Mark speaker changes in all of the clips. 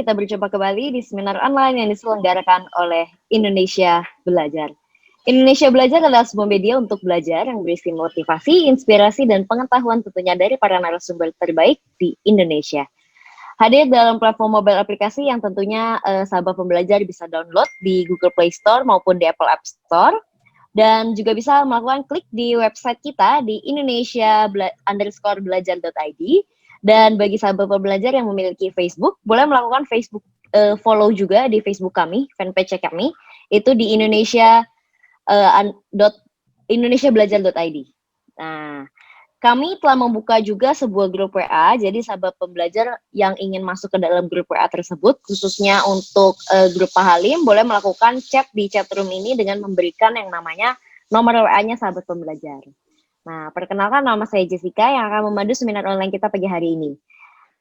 Speaker 1: kita berjumpa kembali di seminar online yang diselenggarakan oleh Indonesia Belajar. Indonesia Belajar adalah sebuah media untuk belajar yang berisi motivasi, inspirasi, dan pengetahuan tentunya dari para narasumber terbaik di Indonesia. Hadir dalam platform mobile aplikasi yang tentunya sahabat pembelajar bisa download di Google Play Store maupun di Apple App Store. Dan juga bisa melakukan klik di website kita di indonesia_belajar.id. Dan bagi sahabat pembelajar yang memiliki Facebook, boleh melakukan Facebook follow juga di Facebook kami, fanpage kami, itu di indonesiabelajar.id. Nah, kami telah membuka juga sebuah grup WA, jadi sahabat pembelajar yang ingin masuk ke dalam grup WA tersebut, khususnya untuk grup Pak Halim, boleh melakukan chat di chatroom ini dengan memberikan yang namanya nomor WA-nya sahabat pembelajar. Nah, perkenalkan nama saya Jessica yang akan memandu seminar online kita pagi hari ini.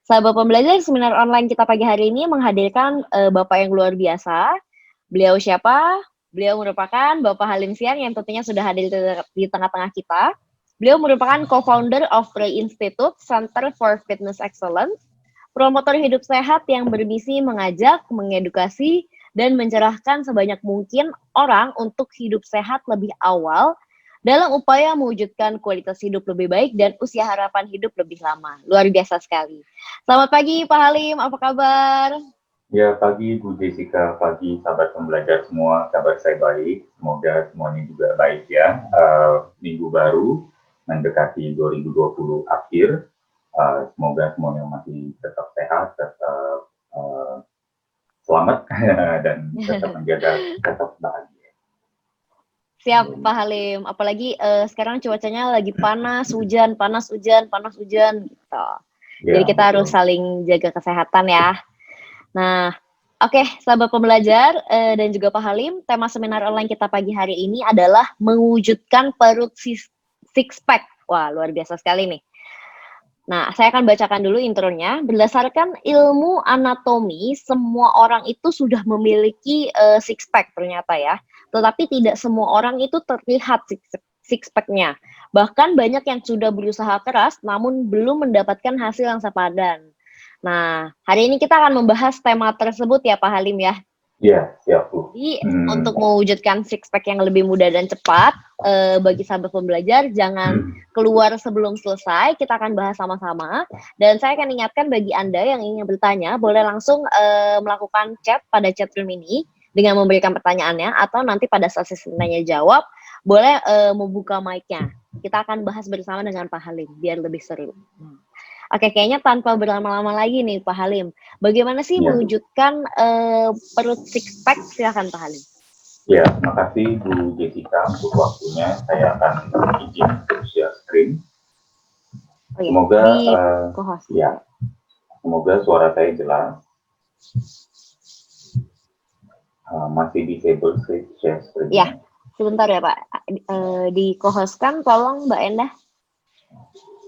Speaker 1: Sahabat pembelajar, seminar online kita pagi hari ini menghadirkan Bapak yang luar biasa. Beliau siapa? Beliau merupakan Bapak Halim Siang yang tentunya sudah hadir di tengah-tengah kita. Beliau merupakan co-founder of Ray Institute Center for Fitness Excellence, promotor hidup sehat yang bermisi mengajak, mengedukasi, dan mencerahkan sebanyak mungkin orang untuk hidup sehat lebih awal dalam upaya mewujudkan kualitas hidup lebih baik dan usia harapan hidup lebih lama. Luar biasa sekali. Selamat pagi Pak Halim, apa kabar?
Speaker 2: Ya, pagi Bu Jessica, pagi sahabat pembelajar semua, kabar saya baik, semoga semuanya juga baik ya. Minggu baru, mendekati 2020 akhir, semoga semuanya masih tetap sehat, tetap selamat, dan tetap menjaga, tetap bahagia.
Speaker 1: Siap Pak Halim, apalagi sekarang cuacanya lagi panas, hujan, panas, hujan, panas, hujan, gitu.
Speaker 2: Ya,
Speaker 1: Jadi kita
Speaker 2: betul.
Speaker 1: harus saling jaga kesehatan ya. Nah, oke, sahabat pembelajar dan juga Pak Halim, tema seminar online kita pagi hari ini adalah mewujudkan perut six pack. Wah, luar biasa sekali nih. Nah, saya akan bacakan dulu intronya. Berdasarkan ilmu anatomi, semua orang itu sudah memiliki six pack ternyata ya. Tetapi tidak semua orang itu terlihat six pack-nya. Bahkan banyak yang sudah berusaha keras namun belum mendapatkan hasil yang sepadan. Nah, hari ini kita akan membahas tema tersebut ya Pak Halim ya.
Speaker 2: Iya, siap Bu.
Speaker 1: Jadi untuk mewujudkan six pack yang lebih mudah dan cepat, bagi sahabat pembelajar jangan keluar sebelum selesai, kita akan bahas sama-sama. Dan saya akan ingatkan bagi Anda yang ingin bertanya, boleh langsung melakukan chat pada chatroom ini dengan memberikan pertanyaannya, atau nanti pada sesi tanya jawab, boleh membuka mic-nya. Kita akan bahas bersama dengan Pak Halim, biar lebih seru. Oke, kayaknya tanpa berlama-lama lagi nih Pak Halim. Bagaimana sih mewujudkan perut six pack? Silakan Pak Halim.
Speaker 2: Ya, makasih Bu Jessica untuk waktunya. Saya akan izin share screen.
Speaker 1: Oh,
Speaker 2: Semoga
Speaker 1: ya.
Speaker 2: Semoga suara saya jelas. Masih disable share screen.
Speaker 1: Ya, sebentar ya Pak. Di co-hostkan tolong Mbak Endah.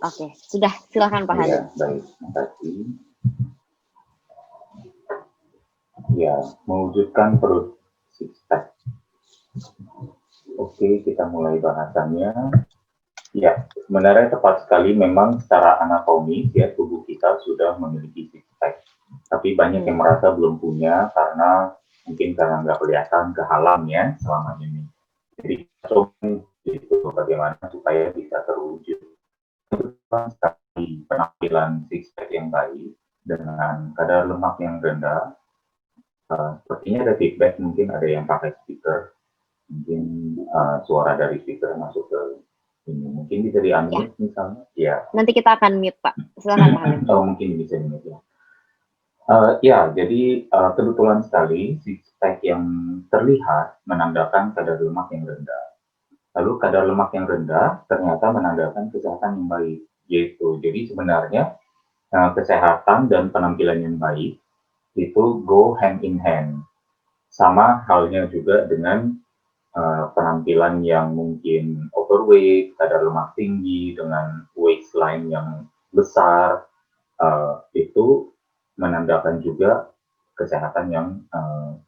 Speaker 1: Oke, sudah. Silakan Pak Halim.
Speaker 2: Ya, baik. Terima kasih. Ya, mewujudkan perut six pack. Oke, kita mulai bahasannya. Ya, sebenarnya tepat sekali memang secara anatomi ya tubuh kita sudah memiliki six pack. Tapi banyak yang merasa belum punya karena mungkin karena nggak kelihatan kehalang ya selama ini. Jadi coba itu bagaimana supaya bisa terwujud sekali penampilan six pack yang baik dengan kadar lemak yang rendah. Sepertinya ada feedback, mungkin ada yang pakai speaker, mungkin suara dari speaker masuk ke ini, mungkin bisa di-unmute ya. Misalnya. Ya.
Speaker 1: Nanti kita akan mute Pak. Silakan Pak Halim.
Speaker 2: Oh, mungkin bisa di-mute ya. Ya, jadi kebetulan sekali six pack yang terlihat menandakan kadar lemak yang rendah. Lalu kadar lemak yang rendah ternyata menandakan kesehatan yang baik, gitu. Jadi sebenarnya kesehatan dan penampilan yang baik itu go hand in hand. Sama halnya juga dengan penampilan yang mungkin overweight, kadar lemak tinggi, dengan waistline yang besar, itu menandakan juga kesehatan yang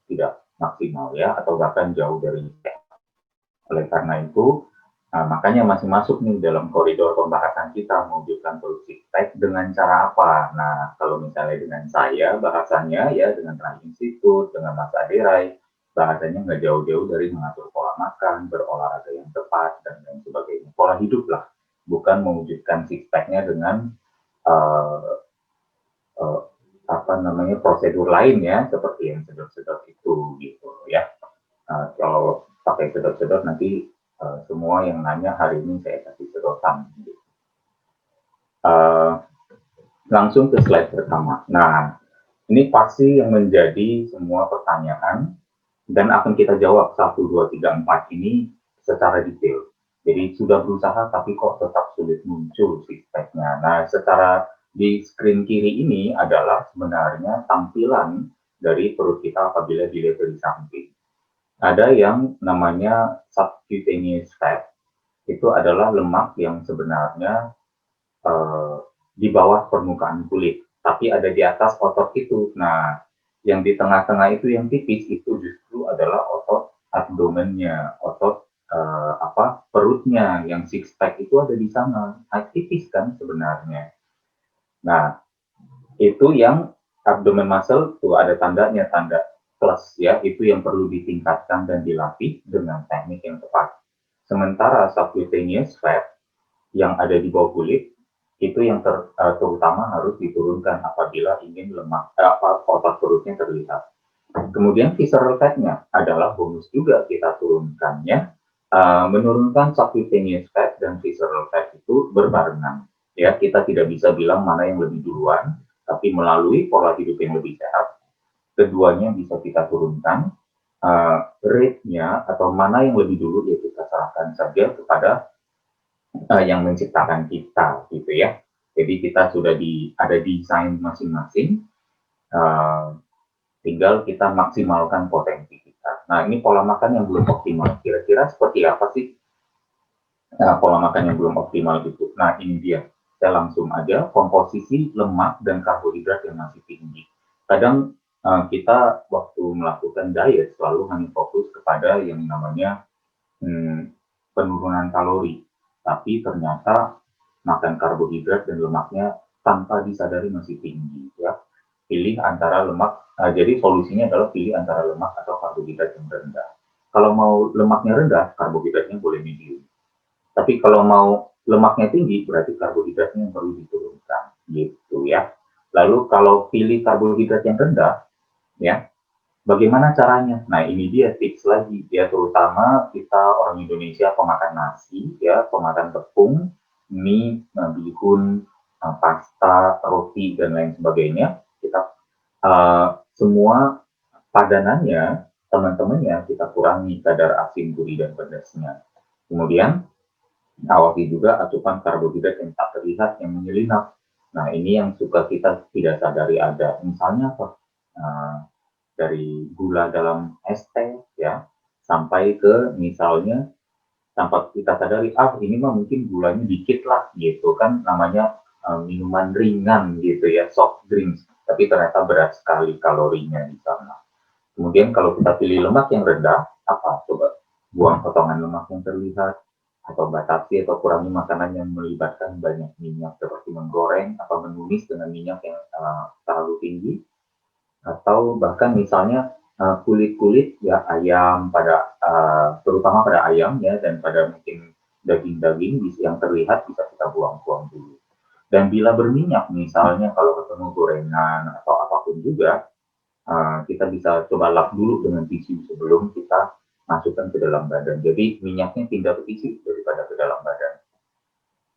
Speaker 2: tidak maksimal ya, atau bahkan jauh dari sehat. Oleh karena itu, Nah, makanya masih masuk nih dalam koridor pembahasan kita mewujudkan solusi tech dengan cara apa. Nah, kalau misalnya dengan saya, bahasanya ya dengan Trans Institute, dengan Mas Aderai, bahasanya nggak jauh-jauh dari mengatur pola makan, berolahraga yang tepat, dan lain sebagainya. Pola hidup lah, bukan mewujudkan six pack-nya dengan uh, uh, apa namanya prosedur lain ya, seperti yang sedot-sedot itu gitu ya. Kalau pakai sedot-sedot nanti semua yang nanya hari ini saya kasih sedotan. Gitu. Uh, Langsung ke slide pertama. Nah, ini pasti yang menjadi semua pertanyaan dan akan kita jawab 1, 2, 3, 4 ini secara detail. Jadi sudah berusaha tapi kok tetap sulit muncul feedbacknya. Nah, secara di screen kiri ini adalah sebenarnya tampilan dari perut kita apabila dilihat dari samping. Ada yang namanya subcutaneous fat, itu adalah lemak yang sebenarnya eh, di bawah permukaan kulit, tapi ada di atas otot itu. Nah, yang di tengah-tengah itu yang tipis itu justru adalah otot abdomennya, otot perutnya, yang six pack itu ada di sana. Tipis kan sebenarnya. Nah, itu yang abdomen muscle tuh ada tandanya, tanda plus ya, itu yang perlu ditingkatkan dan dilatih dengan teknik yang tepat. Sementara subcutaneous fat yang ada di bawah kulit itu yang terutama harus diturunkan apabila ingin otot perutnya terlihat. Kemudian visceral fat-nya adalah bonus juga kita turunkannya. Menurunkan subcutaneous fat dan visceral fat itu berbarengan. Ya, kita tidak bisa bilang mana yang lebih duluan, tapi melalui pola hidup yang lebih sehat, keduanya bisa kita turunkan. Rate-nya atau mana yang lebih dulu ya kita serahkan saja kepada yang menciptakan kita, gitu ya. Jadi kita sudah ada desain masing-masing. Uh, Tinggal kita maksimalkan potensi kita. Nah, ini pola makan yang belum optimal. Kira-kira seperti apa sih pola makan yang belum optimal itu? Nah, ini dia. Saya langsung aja, komposisi lemak dan karbohidrat yang masih tinggi. Kadang kita waktu melakukan diet selalu hanya fokus kepada yang namanya penurunan kalori. Tapi ternyata makan karbohidrat dan lemaknya tanpa disadari masih tinggi. Ya, pilih antara lemak. Jadi solusinya adalah pilih antara lemak atau karbohidrat yang rendah. Kalau mau lemaknya rendah, karbohidratnya boleh medium. Tapi kalau mau lemaknya tinggi, berarti karbohidratnya yang perlu diturunkan, gitu ya. Lalu kalau pilih karbohidrat yang rendah, ya, bagaimana caranya? Nah, ini dia tips lagi, ya, terutama kita orang Indonesia pemakan nasi, ya, pemakan tepung, mie, bihun, pasta, roti, dan lain sebagainya. Kita semua padanannya, teman-temannya kita kurangi kadar asin, gurih, dan pedasnya. Kemudian awasi juga asupan karbohidrat yang tak terlihat yang menyelinap. Nah, ini yang suka kita tidak sadari ada. Misalnya apa? Dari gula dalam es teh ya, sampai ke misalnya tanpa kita sadari, ini mah mungkin gulanya dikit lah gitu kan, namanya minuman ringan gitu ya, soft drinks. Tapi ternyata berat sekali kalorinya di sana. Kemudian kalau kita pilih lemak yang rendah, apa? Coba buang potongan lemak yang terlihat, atau batasi atau kurangi makanan yang melibatkan banyak minyak seperti menggoreng atau menumis dengan minyak yang terlalu tinggi, atau bahkan misalnya kulit-kulit ya ayam pada terutama pada ayam ya dan pada mungkin daging-daging yang terlihat bisa kita buang-buang dulu. Dan bila berminyak misalnya kalau ketemu gorengan atau apapun juga kita bisa coba lap dulu dengan tisu sebelum kita masukkan ke dalam badan. Jadi minyaknya pindah ke tisu daripada ke dalam badan.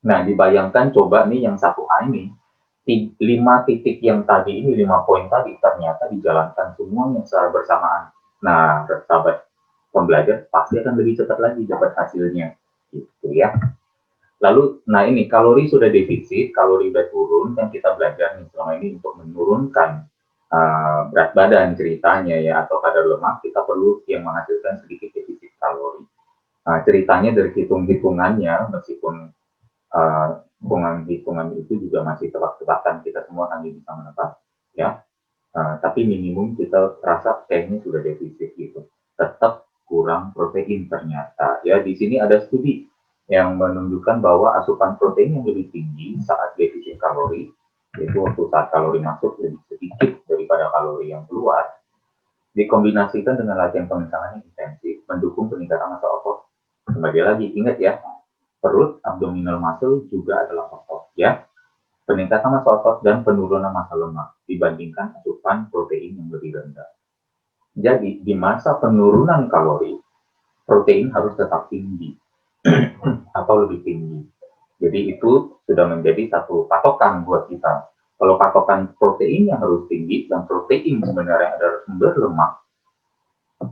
Speaker 2: Nah, dibayangkan coba nih yang 1A ini, 5 titik yang tadi ini, 5 poin tadi ternyata dijalankan semuanya secara bersamaan. Nah, sahabat pembelajar pasti akan lebih cepat lagi dapat hasilnya. Gitu ya. Lalu, nah ini kalori sudah defisit, kalori sudah turun, dan kita belajar nih selama ini untuk menurunkan berat badan ceritanya ya, atau kadar lemak, kita perlu yang menghasilkan sedikit defisit kalori. Nah, ceritanya dari hitung-hitungannya, meskipun hitungan itu juga masih tebak-tebakan, kita semua hanya bisa menebak ya, tapi minimum kita rasa kayaknya sudah defisit gitu, tetap kurang protein ternyata ya. Di sini ada studi yang menunjukkan bahwa asupan protein yang lebih tinggi saat defisit kalori, yaitu waktu saat kalori masuk lebih sedikit daripada kalori yang keluar, dikombinasikan dengan latihan pengentalan yang intensif, mendukung peningkatan massa otot. Kembali lagi, ingat ya, perut, abdominal muscle juga adalah otot, ya. Peningkatan massa otot dan penurunan massa lemak dibandingkan asupan protein yang lebih rendah. Jadi, di masa penurunan kalori, protein harus tetap tinggi atau lebih tinggi. Jadi itu sudah menjadi satu patokan buat kita. Kalau patokan protein yang harus tinggi dan protein sebenarnya adalah sumber lemak,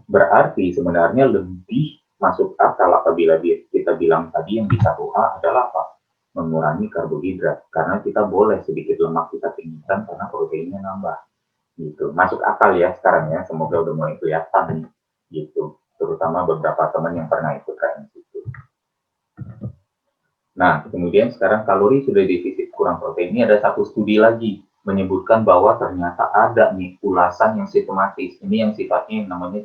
Speaker 2: berarti sebenarnya lebih masuk akal apabila kita bilang tadi yang di 1A adalah apa? Mengurangi karbohidrat. Karena kita boleh sedikit lemak kita tinggikan karena proteinnya nambah. Gitu. Masuk akal ya sekarang ya, semoga udah mulai kelihatan nih. Gitu. Terutama beberapa teman yang pernah ikut KMS itu. Nah, kemudian sekarang kalori sudah defisit kurang protein. Ini ada satu studi lagi menyebutkan bahwa ternyata ada nih ulasan yang sistematis. Ini yang sifatnya yang namanya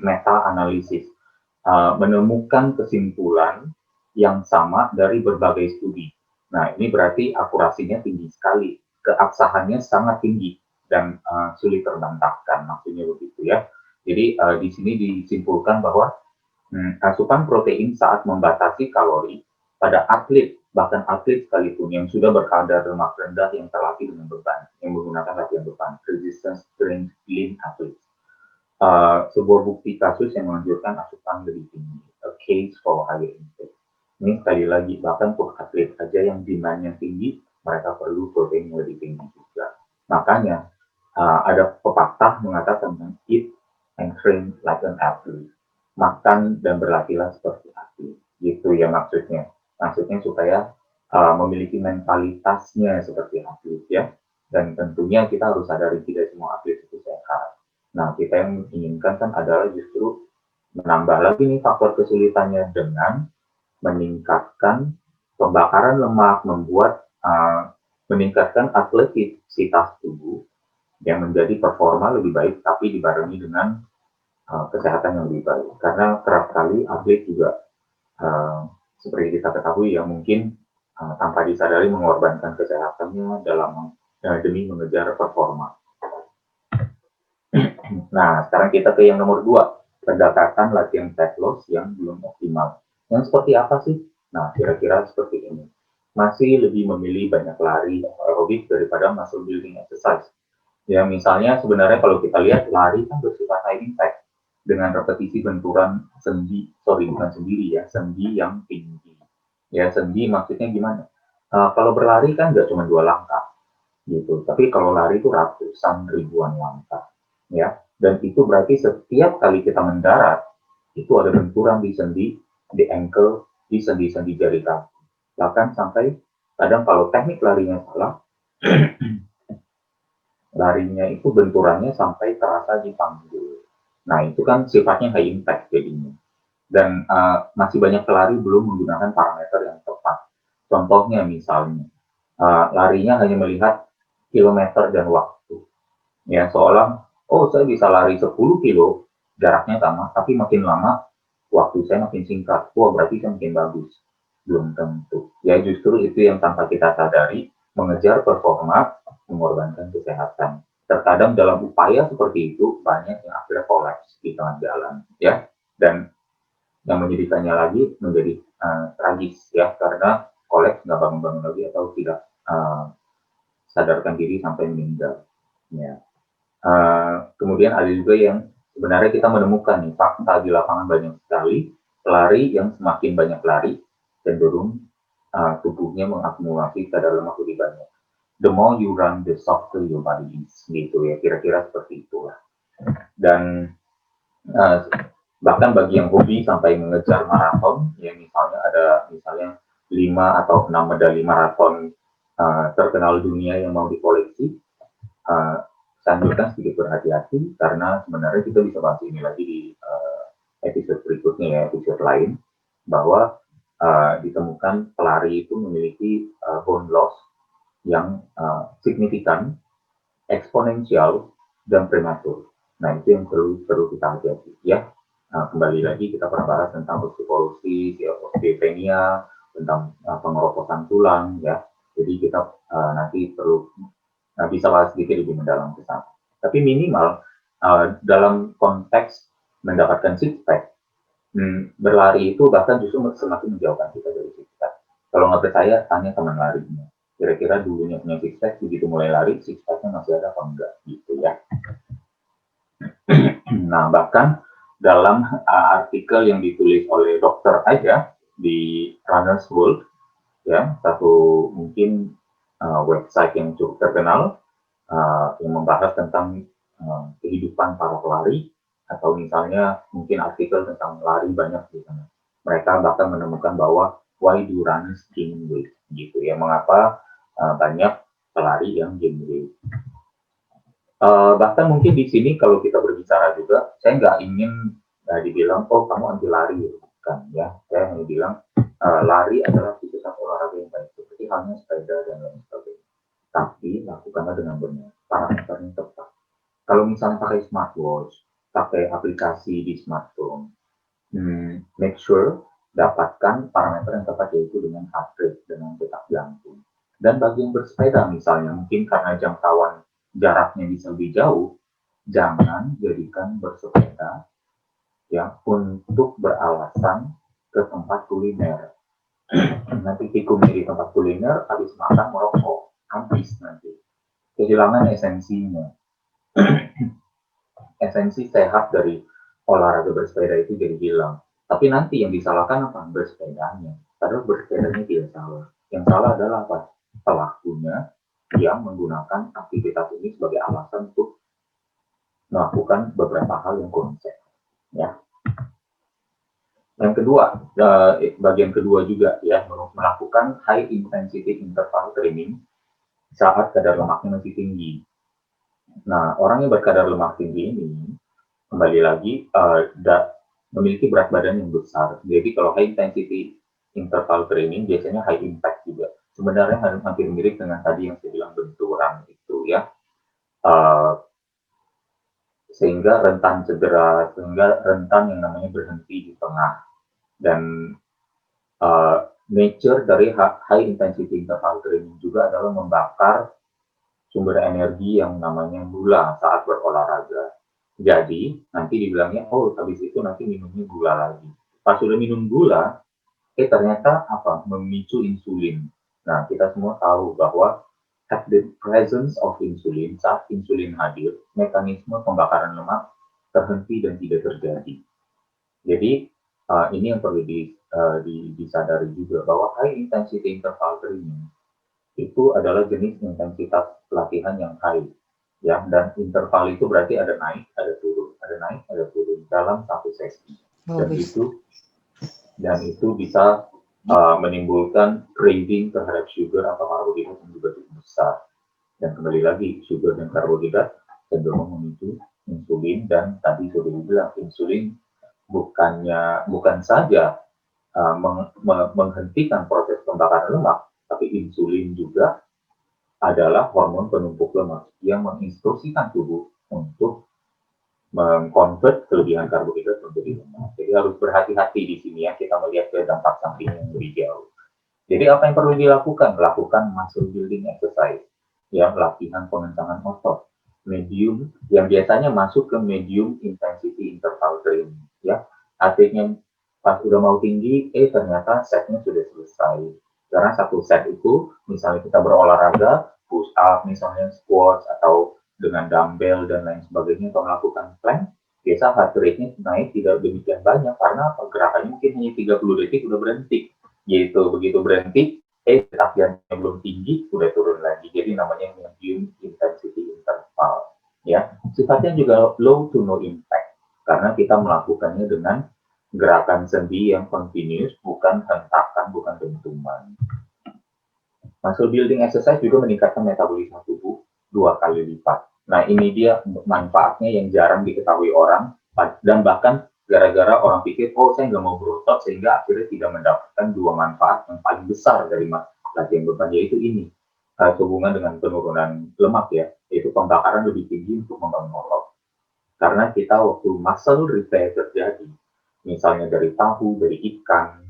Speaker 2: meta-analisis. Menemukan kesimpulan yang sama dari berbagai studi. Nah, ini berarti akurasinya tinggi sekali. Keabsahannya sangat tinggi dan sulit terbantahkan. Maksudnya begitu ya. Jadi, di sini disimpulkan bahwa asupan protein saat membatasi kalori pada atlet, bahkan atlet sekalipun yang sudah berkadar lemak rendah yang terlatih dengan beban, yang menggunakan latihan beban, resistance training lean athletes. Sebuah bukti kasus yang menunjukkan asupan lebih tinggi, a case for higher intake. Ini sekali lagi, bahkan untuk atlet saja yang demandnya tinggi, mereka perlu protein yang lebih tinggi juga. Makanya, ada pepatah mengatakan, eat and train like an athlete. Makan dan berlatihlah seperti atlet. Gitu ya maksudnya. Maksudnya supaya memiliki mentalitasnya seperti atlet ya. Dan tentunya kita harus sadari tidak semua atlet itu sehat. Nah, kita yang inginkan kan adalah justru menambah lagi nih faktor kesulitannya dengan meningkatkan pembakaran lemak, meningkatkan atletivitas tubuh yang menjadi performa lebih baik, tapi dibarengi dengan kesehatan yang lebih baik. Karena kerap kali atlet juga seperti kita ketahui ya mungkin tanpa disadari mengorbankan kesehatannya dalam demi mengejar performa. Nah, sekarang kita ke yang nomor 2, pendekatan latihan fat loss yang belum optimal. Yang seperti apa sih? Nah, kira-kira seperti ini. Masih lebih memilih banyak lari aerobik daripada muscle building exercise. Ya, misalnya sebenarnya kalau kita lihat lari kan bersifat high impact dengan repetisi benturan bukan sendiri ya, sendi yang tinggi. Ya, sendi maksudnya gimana? Kalau berlari kan nggak cuma 2 langkah, gitu. Tapi kalau lari itu ratusan ribuan langkah, ya. Dan itu berarti setiap kali kita mendarat, itu ada benturan di sendi, di ankle, di sendi-sendi jari kaki. Bahkan sampai kadang kalau teknik larinya salah, larinya itu benturannya sampai terasa di panggul. Nah, itu kan sifatnya high impact jadinya. Dan masih banyak pelari belum menggunakan parameter yang tepat. Contohnya misalnya, larinya hanya melihat kilometer dan waktu. Ya, seolah, saya bisa lari 10 kilo, jaraknya sama, tapi makin lama, waktu saya makin singkat. Berarti saya makin bagus. Belum tentu. Ya, justru itu yang tanpa kita sadari, mengejar performa, mengorbankan kesehatan. Terkadang dalam upaya seperti itu, banyak yang akhirnya kolaps di tengah jalan. Ya, dan yang menyedihkannya lagi menjadi tragis ya, karena kolaps nggak bangun-bangun lagi atau tidak sadarkan diri sampai meninggal. Ya. Kemudian ada juga yang sebenarnya kita menemukan nih fakta di lapangan banyak sekali pelari yang semakin banyak lari cenderung tubuhnya mengakumulasi kadar lemak lebih banyak. The more you run, the softer your body is, gitu ya, kira-kira seperti itulah. Dan bahkan bagi yang hobi sampai mengejar maraton, ya misalnya 5 atau 6 medali maraton terkenal dunia yang mau dikoleksi, saya anjurkan sedikit berhati-hati karena sebenarnya kita bisa bahas ini lagi di episode berikutnya ya, episode lain, bahwa ditemukan pelari itu memiliki bone loss yang signifikan, eksponensial, dan prematur. Nah, itu yang perlu kita hati-hati ya. Nah, kembali lagi kita pernah bahas tentang osteoporosis, ya, osteopenia, tentang pengeroposan tulang, ya. Jadi kita nanti perlu bisa bahas sedikit lebih mendalam ke sana. Tapi minimal dalam konteks mendapatkan six pack, berlari itu bahkan justru semakin menjauhkan kita dari six pack. Kalau nggak percaya, tanya teman larinya. Kira-kira dulunya punya six pack, begitu mulai lari, six packnya masih ada apa enggak, gitu ya. Nah, bahkan dalam artikel yang ditulis oleh dokter aja di Runner's World, ya, satu mungkin website yang cukup terkenal, yang membahas tentang kehidupan para pelari, atau misalnya mungkin artikel tentang lari banyak di sana. Mereka bahkan menemukan bahwa why do runners gain weight, gitu ya, mengapa banyak pelari yang gain weight. Bahkan mungkin di sini kalau kita berbicara juga, saya nggak ingin dibilang, oh kamu anti lari, bukan ya. Saya hanya bilang lari adalah satu olahraga yang baik, seperti halnya sepeda dan lain sebagainya. Tapi lakukanlah dengan benar, parameternya tepat. Kalau misalnya pakai smartwatch, pakai aplikasi di smartphone, make sure dapatkan parameter yang tepat, yaitu dengan heart rate, dengan detak jantung. Dan bagi yang bersepeda misalnya, mungkin karena jangkauan jaraknya bisa lebih jauh, jangan jadikan bersepeda yang untuk beralasan ke tempat kuliner. Nanti tikumnya di tempat kuliner, habis makan merokok, habis nanti. Kehilangan esensinya. Esensi sehat dari olahraga bersepeda itu jadi hilang. Tapi nanti yang disalahkan apa? Bersepedanya. Padahal bersepedanya tidak salah. Yang salah adalah apa? Pelakunya yang menggunakan aktivitas ini sebagai alasan untuk melakukan beberapa hal yang kurang sehat. Ya. Yang kedua, bagian kedua juga ya, melakukan high intensity interval training saat kadar lemaknya masih tinggi. Nah, orang yang berkadar lemak tinggi ini kembali lagi memiliki berat badan yang besar. Jadi kalau high intensity interval training biasanya high impact juga. Sebenarnya hampir mirip dengan tadi yang saya bilang benturan itu ya. Sehingga rentan cedera, sehingga rentan yang namanya berhenti di tengah. Dan nature dari high intensity interval training juga adalah membakar sumber energi yang namanya gula saat berolahraga. Jadi nanti dibilangnya, oh habis itu nanti minumnya gula lagi. Pas sudah minum gula, ternyata apa? Memicu insulin. Nah, kita semua tahu bahwa at the presence of insulin, saat insulin hadir, mekanisme pembakaran lemak terhenti dan tidak terjadi. Jadi ini yang perlu disadari juga bahwa high intensity interval training itu adalah jenis intensitas latihan yang high, ya. Dan interval itu berarti ada naik, ada turun, ada naik, ada turun dalam satu sesi. Dan itu bisa menimbulkan craving terhadap sugar atau karbohidrat yang juga cukup besar. Dan kembali lagi, sugar dan karbohidrat cenderung memicu insulin, dan tadi sudah dibilang insulin bukan saja menghentikan proses pembakaran lemak, tapi insulin juga adalah hormon penumpuk lemak yang menginstruksikan tubuh untuk mengkonvert kelebihan karbohidrat menjadi lemak. Jadi harus berhati-hati di sini ya, kita melihat ke dampak samping yang lebih jauh. Jadi apa yang perlu dilakukan? Lakukan muscle building exercise, ya, latihan pengencangan otot, medium yang biasanya masuk ke medium intensity interval training, ya. Artinya pas udah mau tinggi, ternyata setnya sudah selesai. Karena satu set itu, misalnya kita berolahraga, push up, misalnya squats, atau dengan dumbbell dan lain sebagainya, atau melakukan plank, biasa heart rate-nya naik tidak demikian banyak, karena pergerakannya mungkin hanya 30 detik udah berhenti. Gitu, begitu berhenti, latihannya belum tinggi, udah turun lagi. Jadi namanya medium intensity interval. Ya, sifatnya juga low to no impact, karena kita melakukannya dengan gerakan sendi yang continuous, bukan hentakan, bukan dentuman. Muscle building exercise juga meningkatkan metabolisme tubuh 2 kali lipat. Nah, ini dia manfaatnya yang jarang diketahui orang, dan bahkan gara-gara orang pikir, oh saya nggak mau berotot, sehingga akhirnya tidak mendapatkan 2 manfaat yang paling besar dari latihan beban, yaitu ini, hubungan dengan penurunan lemak ya, yaitu pembakaran lebih tinggi untuk membangun otot. Karena kita waktu muscle repair terjadi, misalnya dari tahu, dari ikan,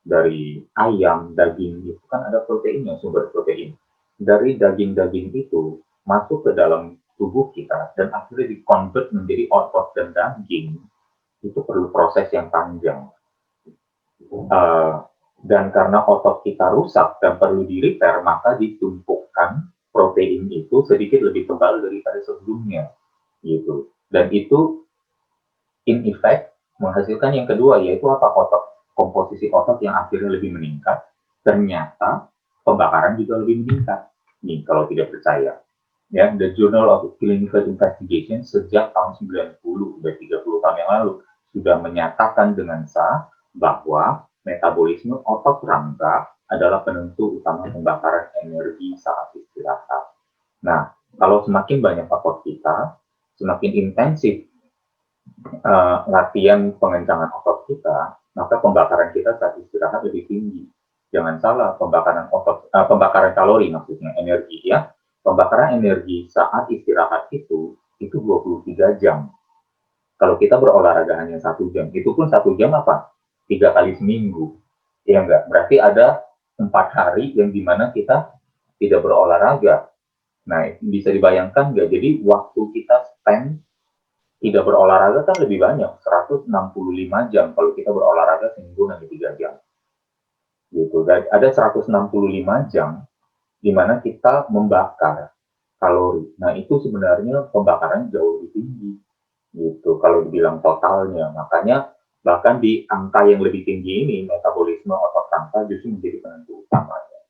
Speaker 2: dari ayam, daging, itu kan ada proteinnya, sumber protein. Dari daging-daging itu masuk ke dalam tubuh kita dan akhirnya dikonvert menjadi otot dan daging, itu perlu proses yang panjang. Dan karena otot kita rusak dan perlu di-repair, maka ditumpukan protein itu sedikit lebih tebal daripada sebelumnya, gitu. Dan itu in effect menghasilkan yang kedua, yaitu apa? Komposisi otot yang akhirnya lebih meningkat. Ternyata pembakaran juga lebih meningkat. Nih, kalau tidak percaya. Ya, The Journal of Clinical Investigation sejak tahun 90, udah 30 tahun yang lalu, sudah menyatakan dengan sah bahwa metabolisme otot rangka adalah penentu utama pembakaran energi saat istirahat. Nah, kalau semakin banyak otot kita, semakin intensif latihan pengencangan otot kita, maka pembakaran kita saat istirahat lebih tinggi. Jangan salah, pembakaran kalori maksudnya, energi ya. Pembakaran energi saat istirahat itu 23 jam. Kalau kita berolahraga hanya 1 jam, itu pun 1 jam apa? 3 kali seminggu. Ya enggak? Berarti ada 4 hari yang dimana kita tidak berolahraga. Nah, bisa dibayangkan nggak? Jadi waktu kita spend tidak berolahraga kan lebih banyak, 165 jam kalau kita berolahraga seminggu hanya 3 jam. Gitu. Dan ada 165 jam di mana kita membakar kalori. Nah, itu sebenarnya pembakaran jauh lebih tinggi. Gitu, kalau dibilang totalnya. Makanya bahkan di angka yang lebih tinggi ini, metabolisme otot rangka justru menjadi penentu utamanya.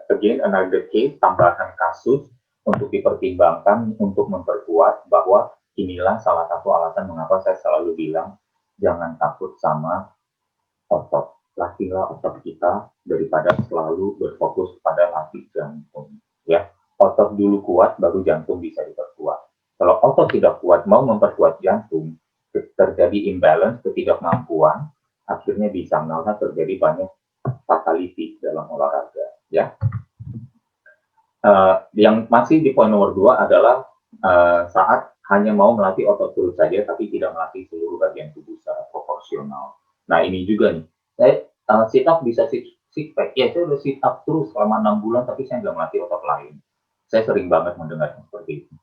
Speaker 2: Again, another case, tambahan kasus untuk dipertimbangkan untuk memperkuat bahwa inilah salah satu alasan mengapa saya selalu bilang jangan takut sama otot. Latihlah otot kita daripada selalu berfokus pada latih jantung. Ya, otot dulu kuat, baru jantung bisa diperkuat. Kalau otot tidak kuat, mau memperkuat jantung, terjadi imbalance, ketidakmampuan, akhirnya bisa malah terjadi banyak fatality dalam olahraga. Ya, yang masih di poin nomor 2 adalah saat hanya mau melatih otot perut saja, tapi tidak melatih seluruh bagian tubuh secara proporsional. Nah, ini juga nih, saya sit up bisa sit back, ya saya udah sit up terus selama 6 bulan, tapi saya nggak melatih otot lain. Saya sering banget mendengar seperti itu.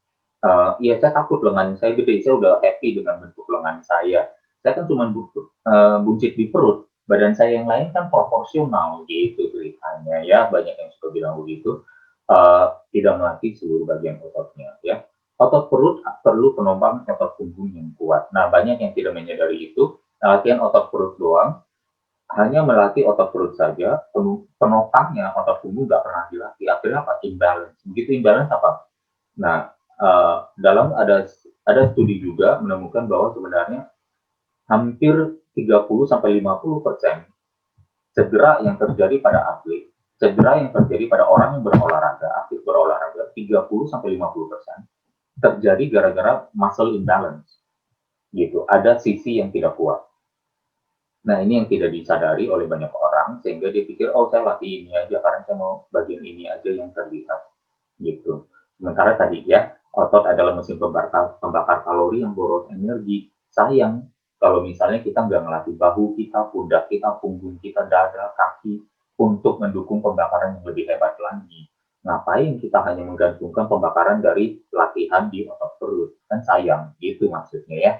Speaker 2: Ya saya takut lengan saya gede, saya udah happy dengan bentuk lengan saya. Saya kan cuma buncit di perut, badan saya yang lain kan proporsional gitu ceritanya ya, banyak yang suka bilang begitu. Tidak melatih seluruh bagian ototnya ya. Otot perut perlu penopang otot punggung yang kuat. Nah, banyak yang tidak menyadari itu. Latihan otot perut doang, hanya melatih otot perut saja, penopangnya otot punggung nggak pernah dilatih. Akhirnya apa? Imbalance. Begitu imbalance apa? Nah, dalam ada studi juga menemukan bahwa sebenarnya hampir 30-50% cedera yang terjadi pada atlet, cedera yang terjadi pada orang yang berolahraga, aktif berolahraga, 30-50% terjadi gara-gara muscle imbalance. Gitu, ada sisi yang tidak kuat. Nah, ini yang tidak disadari oleh banyak orang, sehingga dia pikir, oh saya latih ini aja, karena saya mau bagian ini aja yang terlihat. Gitu. Sementara tadi ya, otot adalah mesin pembakar kalori yang boros energi. Sayang, kalau misalnya kita nggak ngelatih bahu kita, pundak kita, punggung kita, dada, kaki, untuk mendukung pembakaran yang lebih hebat lagi. Ngapain kita hanya menggantungkan pembakaran dari latihan di otot perut? Kan sayang, gitu maksudnya ya.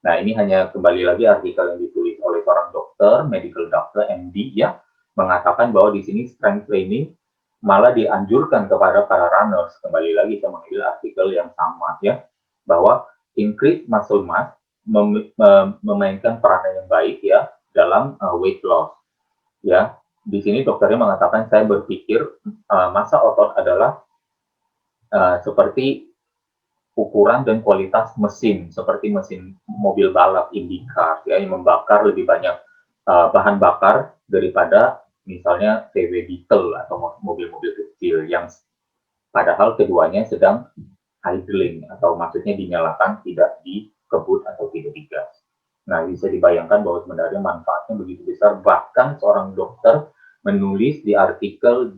Speaker 2: Nah, ini hanya kembali lagi artikel yang ditulis oleh seorang dokter, medical doctor, MD, ya, mengatakan bahwa di sini strength training malah dianjurkan kepada para runners. Kembali lagi saya mengambil artikel yang sama ya, bahwa increase muscle mass memainkan peranan yang baik ya dalam weight loss. Ya, di sini dokternya mengatakan saya berpikir massa otot adalah seperti ukuran dan kualitas mesin, seperti mesin mobil balap IndyCar ya, yang membakar lebih banyak bahan bakar daripada misalnya VW Beetle atau mobil-mobil kecil yang padahal keduanya sedang idling atau maksudnya dinyalakan, tidak dikebut atau tidak digas. Nah, bisa dibayangkan bahwa sebenarnya manfaatnya begitu besar, bahkan seorang dokter menulis di artikel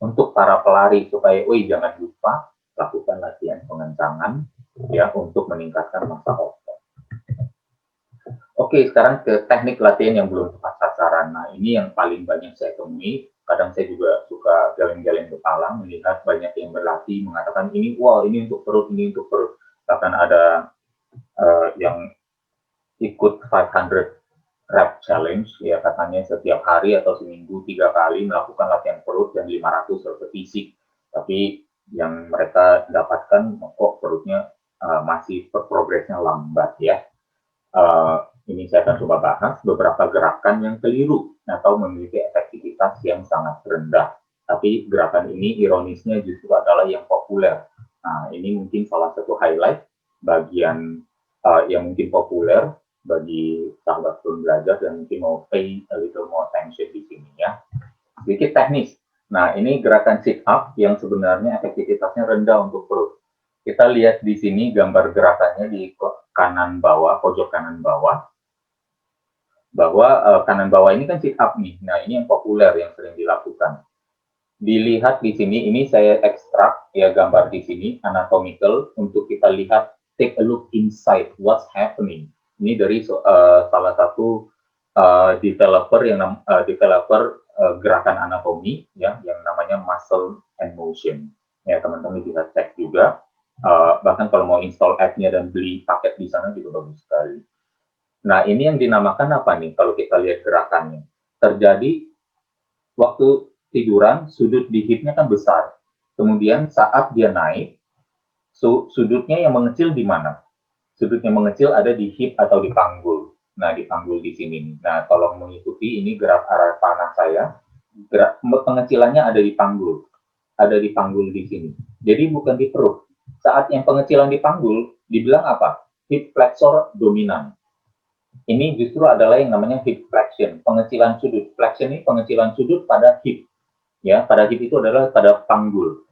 Speaker 2: untuk para pelari supaya, jangan lupa lakukan latihan pengencangan ya untuk meningkatkan massa otot. Oke, sekarang ke teknik latihan yang belum tepat sasaran. Nah, ini yang paling banyak saya temui. Kadang saya juga suka geleng-geleng kepala melihat banyak yang berlatih mengatakan ini, wah ini untuk perut, ini untuk perut. Bahkan ada yang ikut 500 rep challenge, ya katanya setiap hari atau seminggu 3 kali melakukan latihan perut dan 500 repetisi. Tapi yang mereka dapatkan kok perutnya masih progresnya lambat ya. Ini saya akan coba bahas beberapa gerakan yang keliru atau memiliki efektivitas yang sangat rendah. Tapi gerakan ini ironisnya justru adalah yang populer. Nah, ini mungkin salah satu highlight bagian yang mungkin populer bagi sahabat belum belajar dan mungkin mau pay a little more attention di sini ya. Sedikit teknis. Nah, ini gerakan sit up yang sebenarnya efektivitasnya rendah untuk perut. Kita lihat di sini gambar gerakannya di kanan bawah, pojok kanan bawah. Bahwa kanan bawah ini kan sit up nih. Nah, ini yang populer yang sering dilakukan. Dilihat di sini, ini saya ekstrak ya gambar di sini anatomical untuk kita lihat, take a look inside what's happening. Ini dari salah satu developer gerakan anatomi ya yang namanya Muscle and Motion. Ya teman-teman bisa cek juga. Bahkan kalau mau install app-nya dan beli paket di sana juga bagus sekali. Nah, ini yang dinamakan apa nih kalau kita lihat gerakannya? Terjadi waktu tiduran, sudut di hipnya kan besar. Kemudian saat dia naik, sudutnya yang mengecil di mana? Sudutnya mengecil ada di hip atau di panggul. Nah, di panggul di sini. Nah, tolong mengikuti ini gerak arah panah saya. Pengecilannya ada di panggul. Ada di panggul di sini. Jadi bukan di perut. Saat yang pengecilan di panggul, dibilang apa? Hip flexor dominan. Ini justru adalah yang namanya hip flexion, pengecilan sudut. Flexion ini pengecilan sudut pada hip. Ya, pada hip itu adalah pada panggul.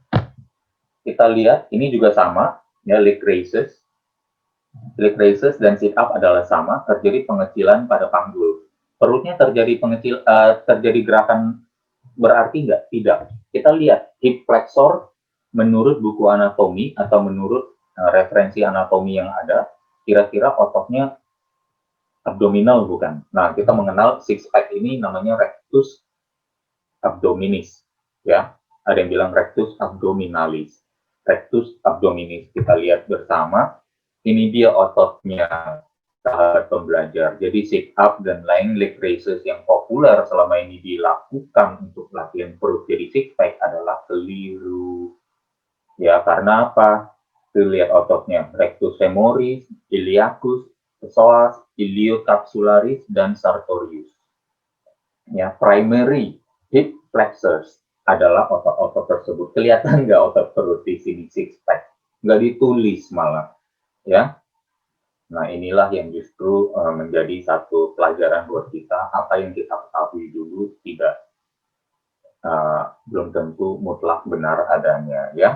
Speaker 2: Kita lihat, ini juga sama, ya, leg raises. Leg raises dan sit up adalah sama, terjadi pengecilan pada panggul. Perutnya terjadi gerakan berarti enggak? Tidak. Kita lihat, hip flexor menurut buku anatomi atau menurut referensi anatomi yang ada, kira-kira ototnya abdominal bukan? Nah, kita mengenal six pack ini namanya rectus abdominis, ya. Ada yang bilang rectus abdominalis. Rectus abdominis kita lihat bersama. Ini dia ototnya sahabat pembelajar. Jadi sit up dan lain leg raises yang populer selama ini dilakukan untuk latihan perut jadi six pack adalah keliru. Ya, karena apa? Lihat ototnya, rectus femoris, iliacus, psoas, iliocapsularis, dan sartorius. Ya, primary hip flexors adalah otot-otot tersebut. Kelihatan nggak otot perut di sini six pack? Nggak ditulis malah, ya. Nah, inilah yang justru menjadi satu pelajaran buat kita. Apa yang kita ketahui dulu tidak belum tentu mutlak benar adanya, ya.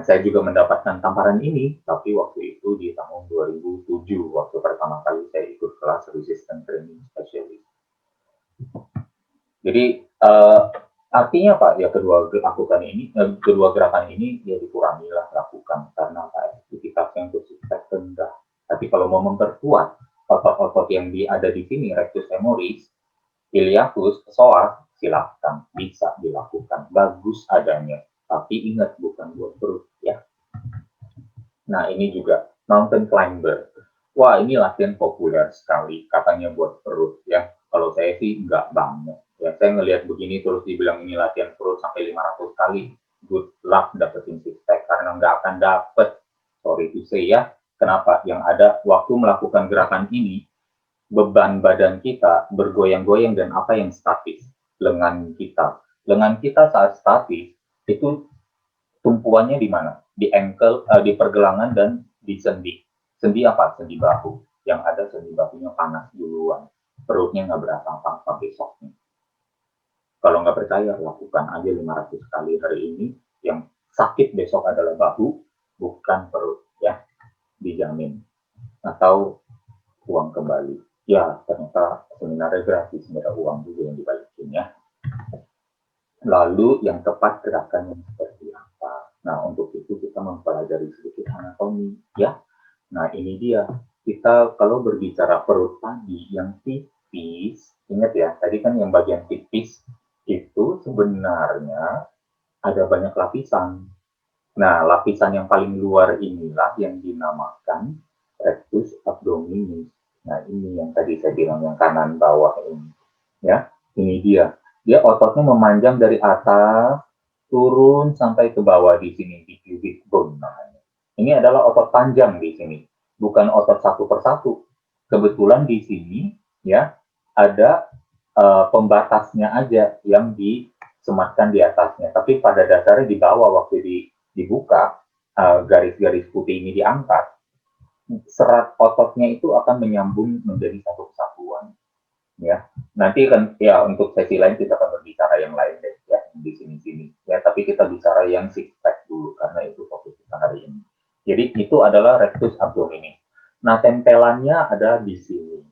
Speaker 2: Saya juga mendapatkan tamparan ini, tapi waktu itu di tahun 2007, waktu pertama kali saya ikut kelas resistance training specialist. Jadi artinya Pak, ya kedua gerakan ini ya dikurangilah lakukan karena efektivitasnya untuk sukses rendah. Tapi kalau mau memperkuat otot-otot yang ada di sini, rectus femoris, iliacus, psoas, silakan bisa dilakukan, bagus adanya. Tapi ingat bukan buat perut ya. Nah ini juga mountain climber. Wah ini latihan populer sekali, katanya buat perut ya. Kalau saya sih nggak banget. Ya saya ngelihat begini terus dibilang ini latihan perut sampai 500 kali. Good luck dapetin six pack karena nggak akan dapet. Sorry to say ya. Kenapa? Yang ada waktu melakukan gerakan ini, beban badan kita bergoyang-goyang dan apa yang statis? Lengan kita. Lengan kita saat statis itu tumpuannya di mana? Di ankle, di pergelangan dan di sendi. Sendi apa? Sendi bahu. Yang ada sendi bahunya panas duluan. Perutnya nggak berasa apa-apa besoknya. Kalau nggak percaya, lakukan aja 500 kali hari ini. Yang sakit besok adalah bahu, bukan perut. Ya, dijamin. Atau uang kembali. Ya, ternyata seminarnya gratis, nggak ada uang juga yang dibalikin ya. Lalu yang tepat gerakan yang seperti apa? Nah, untuk itu itu kita mempelajari sedikit anatomi, ya. Nah, ini dia. Kita kalau berbicara perut tadi yang tipis, ingat ya, tadi kan yang bagian tipis itu sebenarnya ada banyak lapisan. Nah, lapisan yang paling luar inilah yang dinamakan rectus abdominis. Nah, ini yang tadi saya bilang yang kanan bawah ini. Ya, ini dia. Dia ototnya memanjang dari atas turun sampai ke bawah di sini di pubic bone namanya. Ini adalah otot panjang di sini, bukan otot satu persatu. Kebetulan di sini ya ada pembatasnya aja yang disematkan di atasnya. Tapi pada dasarnya di bawah waktu dibuka garis-garis putih ini diangkat, serat ototnya itu akan menyambung menjadi satu kesatuan. Ya, nanti kan ya untuk sesi lain kita akan berbicara yang lain deh ya di sini-sini. Ya, tapi kita bicara yang six pack dulu karena itu fokus kita hari ini. Jadi itu adalah rectus abdominis. Nah, tempelannya ada di sini.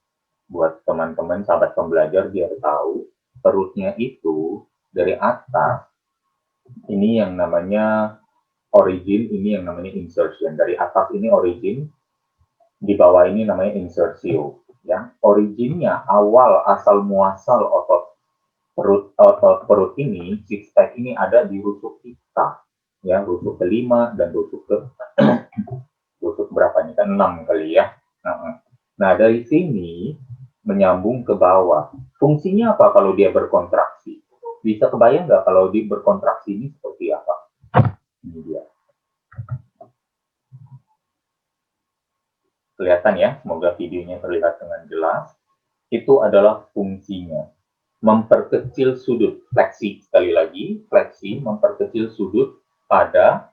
Speaker 2: Buat teman-teman sahabat pembelajar biar tahu perutnya itu dari atas ini yang namanya origin, ini yang namanya insertion. Dari atas ini origin, di bawah ini namanya insertio. Ya, originnya awal asal muasal otot perut ini, six pack ini ada di rusuk kita, ya rusuk kelima dan rusuk ke rusuk berapa nih kan 6 kali ya. Nah dari sini menyambung ke bawah. Fungsinya apa kalau dia berkontraksi? Bisa kebayang nggak kalau dia berkontraksi ini seperti apa? Ini dia. Kelihatan ya, semoga videonya terlihat dengan jelas. Itu adalah fungsinya. Memperkecil sudut, fleksi, sekali lagi, fleksi, memperkecil sudut pada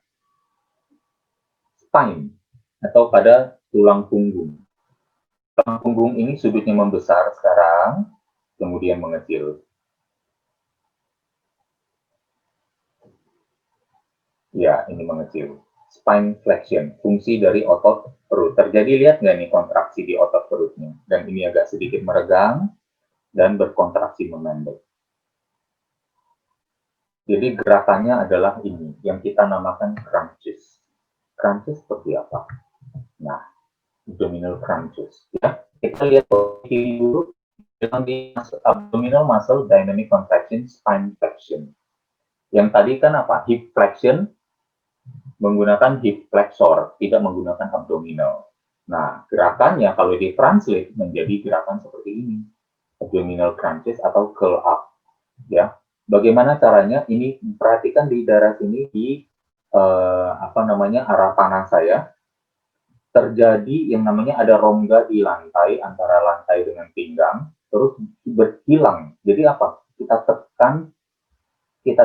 Speaker 2: spine, atau pada tulang punggung. Tulang punggung ini sudutnya membesar sekarang, kemudian mengecil. Ya, ini mengecil. Spine flexion, fungsi dari otot perut. Terjadi, lihat nggak nih kontraksi di otot perutnya? Dan ini agak sedikit meregang dan berkontraksi memendek. Jadi gerakannya adalah ini, yang kita namakan crunches. Crunches seperti apa? Nah, abdominal crunches. Ya, kita lihat dulu yang di abdominal muscle dynamic contraction, spine flexion. Yang tadi kan apa? Hip flexion menggunakan hip flexor, tidak menggunakan abdominal. Nah, gerakannya kalau ditranslate menjadi gerakan seperti ini. Abdominal crunches atau curl up. Ya, bagaimana caranya? Ini perhatikan di daerah sini di arah panas saya terjadi yang namanya ada rongga di lantai antara lantai dengan pinggang, terus berhilang. Jadi apa? Kita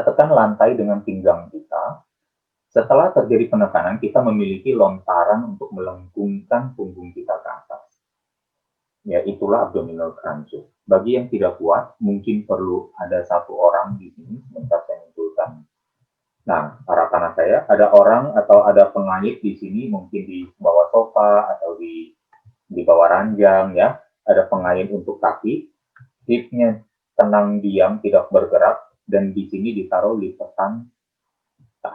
Speaker 2: tekan lantai dengan pinggang kita. Setelah terjadi penekanan, kita memiliki lontaran untuk melengkungkan punggung kita ke atas. Ya, itulah abdominal crunches. Bagi yang tidak kuat, mungkin perlu ada satu orang di sini, sebentar saya munculkan. Nah, arah kanan saya, ada orang atau ada pengait di sini, mungkin di bawah sofa atau di bawah ranjang, ya. Ada pengait untuk kaki, hipnya tenang diam, tidak bergerak, dan di sini ditaruh lipatan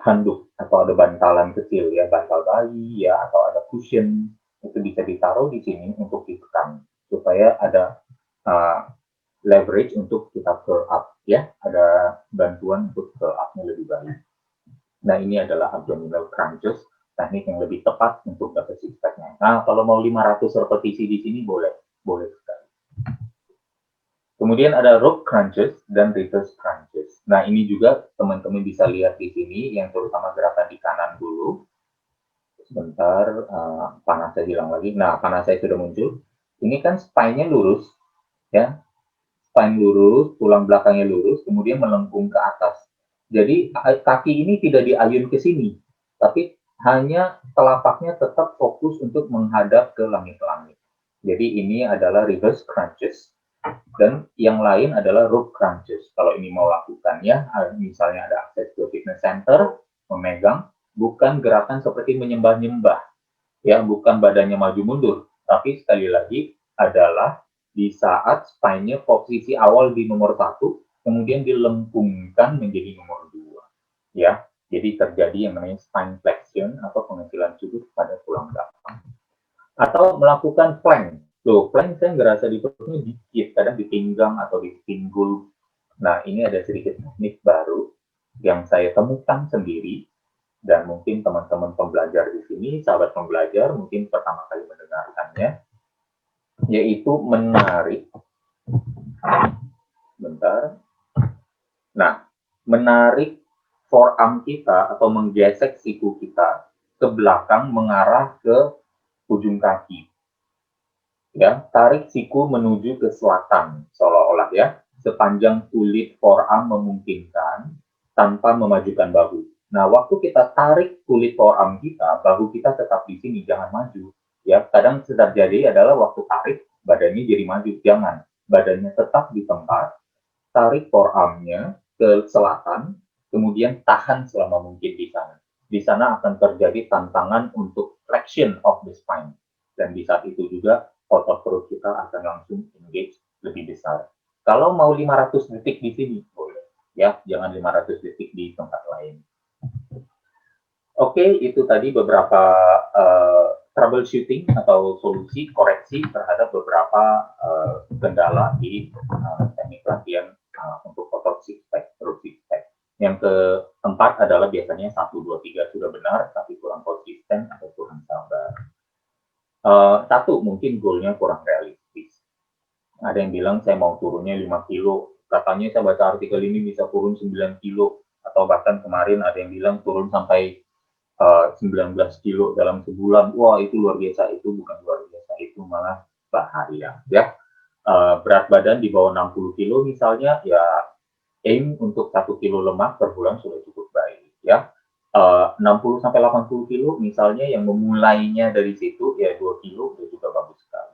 Speaker 2: handuk atau ada bantalan kecil ya, bantal bayi ya, atau ada cushion, itu bisa ditaruh di sini untuk ditekan supaya ada leverage untuk kita curl up ya, ada bantuan untuk curl up-nya lebih baik. Nah, ini adalah abdominal crunches, teknik yang lebih tepat untuk dapat six pack-nya. Nah, kalau mau 500 repetisi di sini boleh sekali. Kemudian ada rope crunches dan reverse crunches. Nah, ini juga teman-teman bisa lihat di sini, yang terutama gerakan di kanan dulu. Sebentar, panas saya hilang lagi. Nah, panas saya sudah muncul. Ini kan spine-nya lurus, ya. Spine lurus, tulang belakangnya lurus, kemudian melengkung ke atas. Jadi, kaki ini tidak diayun ke sini, tapi hanya telapaknya tetap fokus untuk menghadap ke langit-langit. Jadi, ini adalah reverse crunches. Dan yang lain adalah rope crunches. Kalau ini mau lakukannya, misalnya ada akses ke fitness center, memegang, bukan gerakan seperti menyembah-nyembah, ya, bukan badannya maju mundur, tapi sekali lagi adalah di saat spine-nya posisi awal di nomor 1, kemudian dilengkungkan menjadi nomor 2, ya. Jadi terjadi yang namanya spine flexion atau pengecilan sudut pada tulang belakang. Atau melakukan plank. Loh, plank saya ngerasa di perutnya dikit, kadang di pinggang atau di pinggul. Nah, ini ada sedikit teknik baru yang saya temukan sendiri, dan mungkin teman-teman pembelajar di sini, sahabat pembelajar, mungkin pertama kali mendengarkannya, yaitu menarik. Bentar. Nah, menarik forearm kita atau menggesek siku kita ke belakang mengarah ke ujung kaki. Ya, tarik siku menuju ke selatan, seolah-olah ya, sepanjang kulit forearm memungkinkan tanpa memajukan bahu. Nah, waktu kita tarik kulit forearm kita, bahu kita tetap di sini, jangan maju. Ya, kadang terjadi adalah waktu tarik, badannya jadi maju, jangan. Badannya tetap di tempat, tarik forearmnya ke selatan, kemudian tahan selama mungkin di sana. Di sana akan terjadi tantangan untuk flexion of the spine. Dan di saat itu juga otot perut kita akan langsung engage lebih besar. Kalau mau 500 detik di sini, boleh. Ya, jangan 500 detik di tempat lain. Oke, itu tadi beberapa troubleshooting atau solusi koreksi terhadap beberapa kendala di teknik latihan untuk otot six pack, perut six pack. Yang keempat adalah biasanya 1, 2, 3 sudah benar, tapi kurang konsisten atau kurang sabar. Satu, mungkin goalnya kurang realistis. Ada yang bilang saya mau turunnya 5 kilo, katanya saya baca artikel ini bisa turun 9 kilo, atau bahkan kemarin ada yang bilang turun sampai 19 kilo dalam sebulan. Wah, itu luar biasa. Itu bukan luar biasa, itu malah bahaya ya. Berat badan di bawah 60 kilo misalnya, ya aim untuk 1 kilo lemak per bulan sudah cukup baik ya. 60 sampai 80 kilo misalnya, yang memulainya dari situ ya 2 kilo itu juga bagus sekali.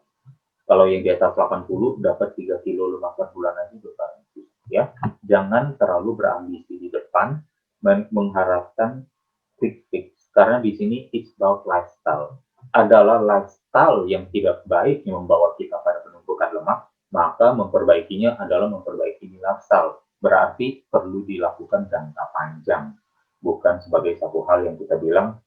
Speaker 2: Kalau yang di atas 80 dapat 3 kilo lemak per bulan aja juga bagus ya. Jangan terlalu berambisi di depan mengharapkan quick fix, karena di sini it's about lifestyle. Adalah lifestyle yang tidak baik yang membawa kita pada penumpukan lemak, maka memperbaikinya adalah memperbaiki lifestyle. Berarti perlu dilakukan jangka panjang, bukan sebagai satu hal yang kita bilang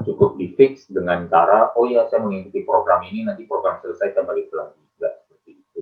Speaker 2: cukup di fix dengan cara, oh ya saya mengikuti program ini, nanti program selesai saya balik lagi. Tidak seperti itu.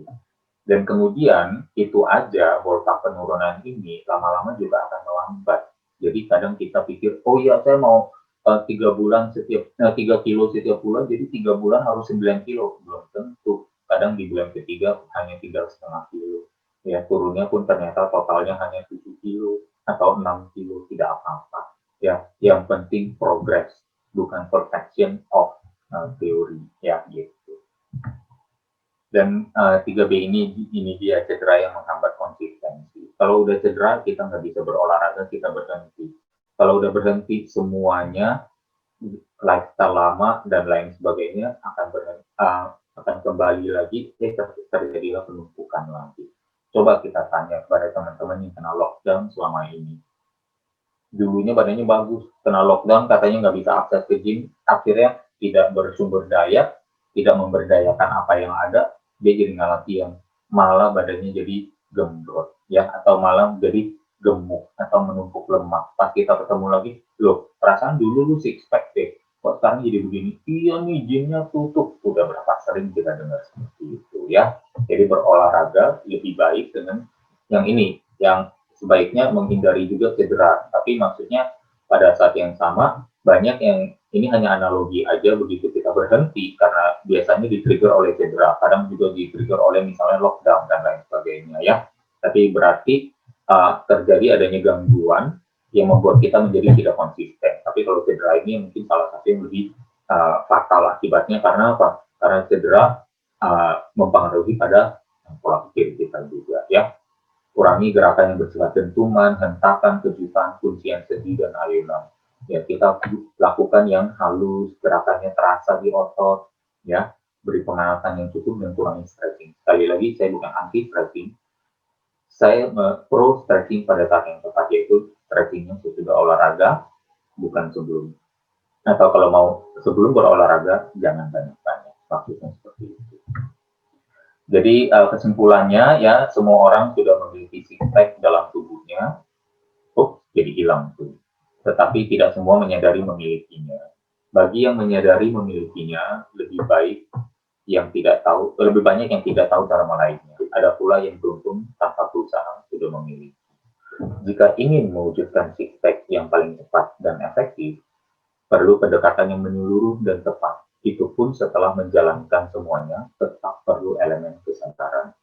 Speaker 2: Dan kemudian itu aja, volta penurunan ini lama-lama juga akan melambat. Jadi kadang kita pikir, oh ya saya mau 3 bulan setiap 3 kilo setiap bulan, jadi 3 bulan harus 9 kilo. Belum tentu. Kadang di bulan ketiga hanya 3,5 kilo. Ya, turunnya pun ternyata totalnya hanya 7 kilo atau 6 kilo, tidak apa-apa. Ya, yang penting progress, bukan perfection of teori. Ya, gitu. Dan 3B ini dia cedera yang menghambat konsistensi. Kalau udah cedera, kita nggak bisa berolahraga, kita berhenti. Kalau udah berhenti semuanya, lifestyle lama dan lain sebagainya akan kembali lagi, terjadilah penumpukan lagi. Coba kita tanya kepada teman-teman yang kena lockdown selama ini. Dulunya badannya bagus, kena lockdown katanya nggak bisa akses ke gym, akhirnya tidak bersumber daya, tidak memberdayakan apa yang ada, dia jadi nggak latihan, malah badannya jadi gembrot ya, atau malah jadi gemuk atau menumpuk lemak. Pas kita ketemu lagi, loh perasaan dulu lu six pack deh, kok sekarang jadi begini? Iya nih, gymnya tutup. Udah berapa sering kita dengar seperti itu ya. Jadi berolahraga lebih baik dengan yang ini, yang sebaiknya menghindari juga cedera. Tapi maksudnya pada saat yang sama, banyak yang ini hanya analogi aja, begitu kita berhenti karena biasanya di-trigger oleh cedera, kadang juga di-trigger oleh misalnya lockdown dan lain sebagainya ya. Tapi berarti terjadi adanya gangguan yang membuat kita menjadi tidak konsisten. Tapi kalau cedera ini mungkin salah satu yang lebih fatal akibatnya, karena apa? Karena cedera mempengaruhi pada pola pikir kita juga ya. Kurangi gerakan yang bersifat dentuman, hentakan, kejutan, kuncian sedih, dan ayunan. Ya, kita lakukan yang halus, gerakannya terasa di otot, ya, beri pengawasan yang cukup dan kurangi stretching. Sekali lagi, saya bukan anti stretching, saya pro stretching pada saat yang tepat, yaitu stretchingnya sesudah olahraga, bukan sebelum. Atau kalau mau sebelum berolahraga, jangan banyak-banyak. Maksudnya seperti itu. Jadi kesimpulannya ya, semua orang sudah memiliki six pack dalam tubuhnya. jadi hilang tuh. Tetapi tidak semua menyadari memilikinya. Bagi yang menyadari memilikinya, lebih baik yang tidak tahu, lebih banyak yang tidak tahu cara meraihnya. Ada pula yang beruntung tanpa berusaha sudah memiliki. Jika ingin mewujudkan six pack yang paling cepat dan efektif, perlu pendekatan yang menyeluruh dan tepat. Itu pun setelah menjalankan semuanya, tetap perlu elemen kesabaran.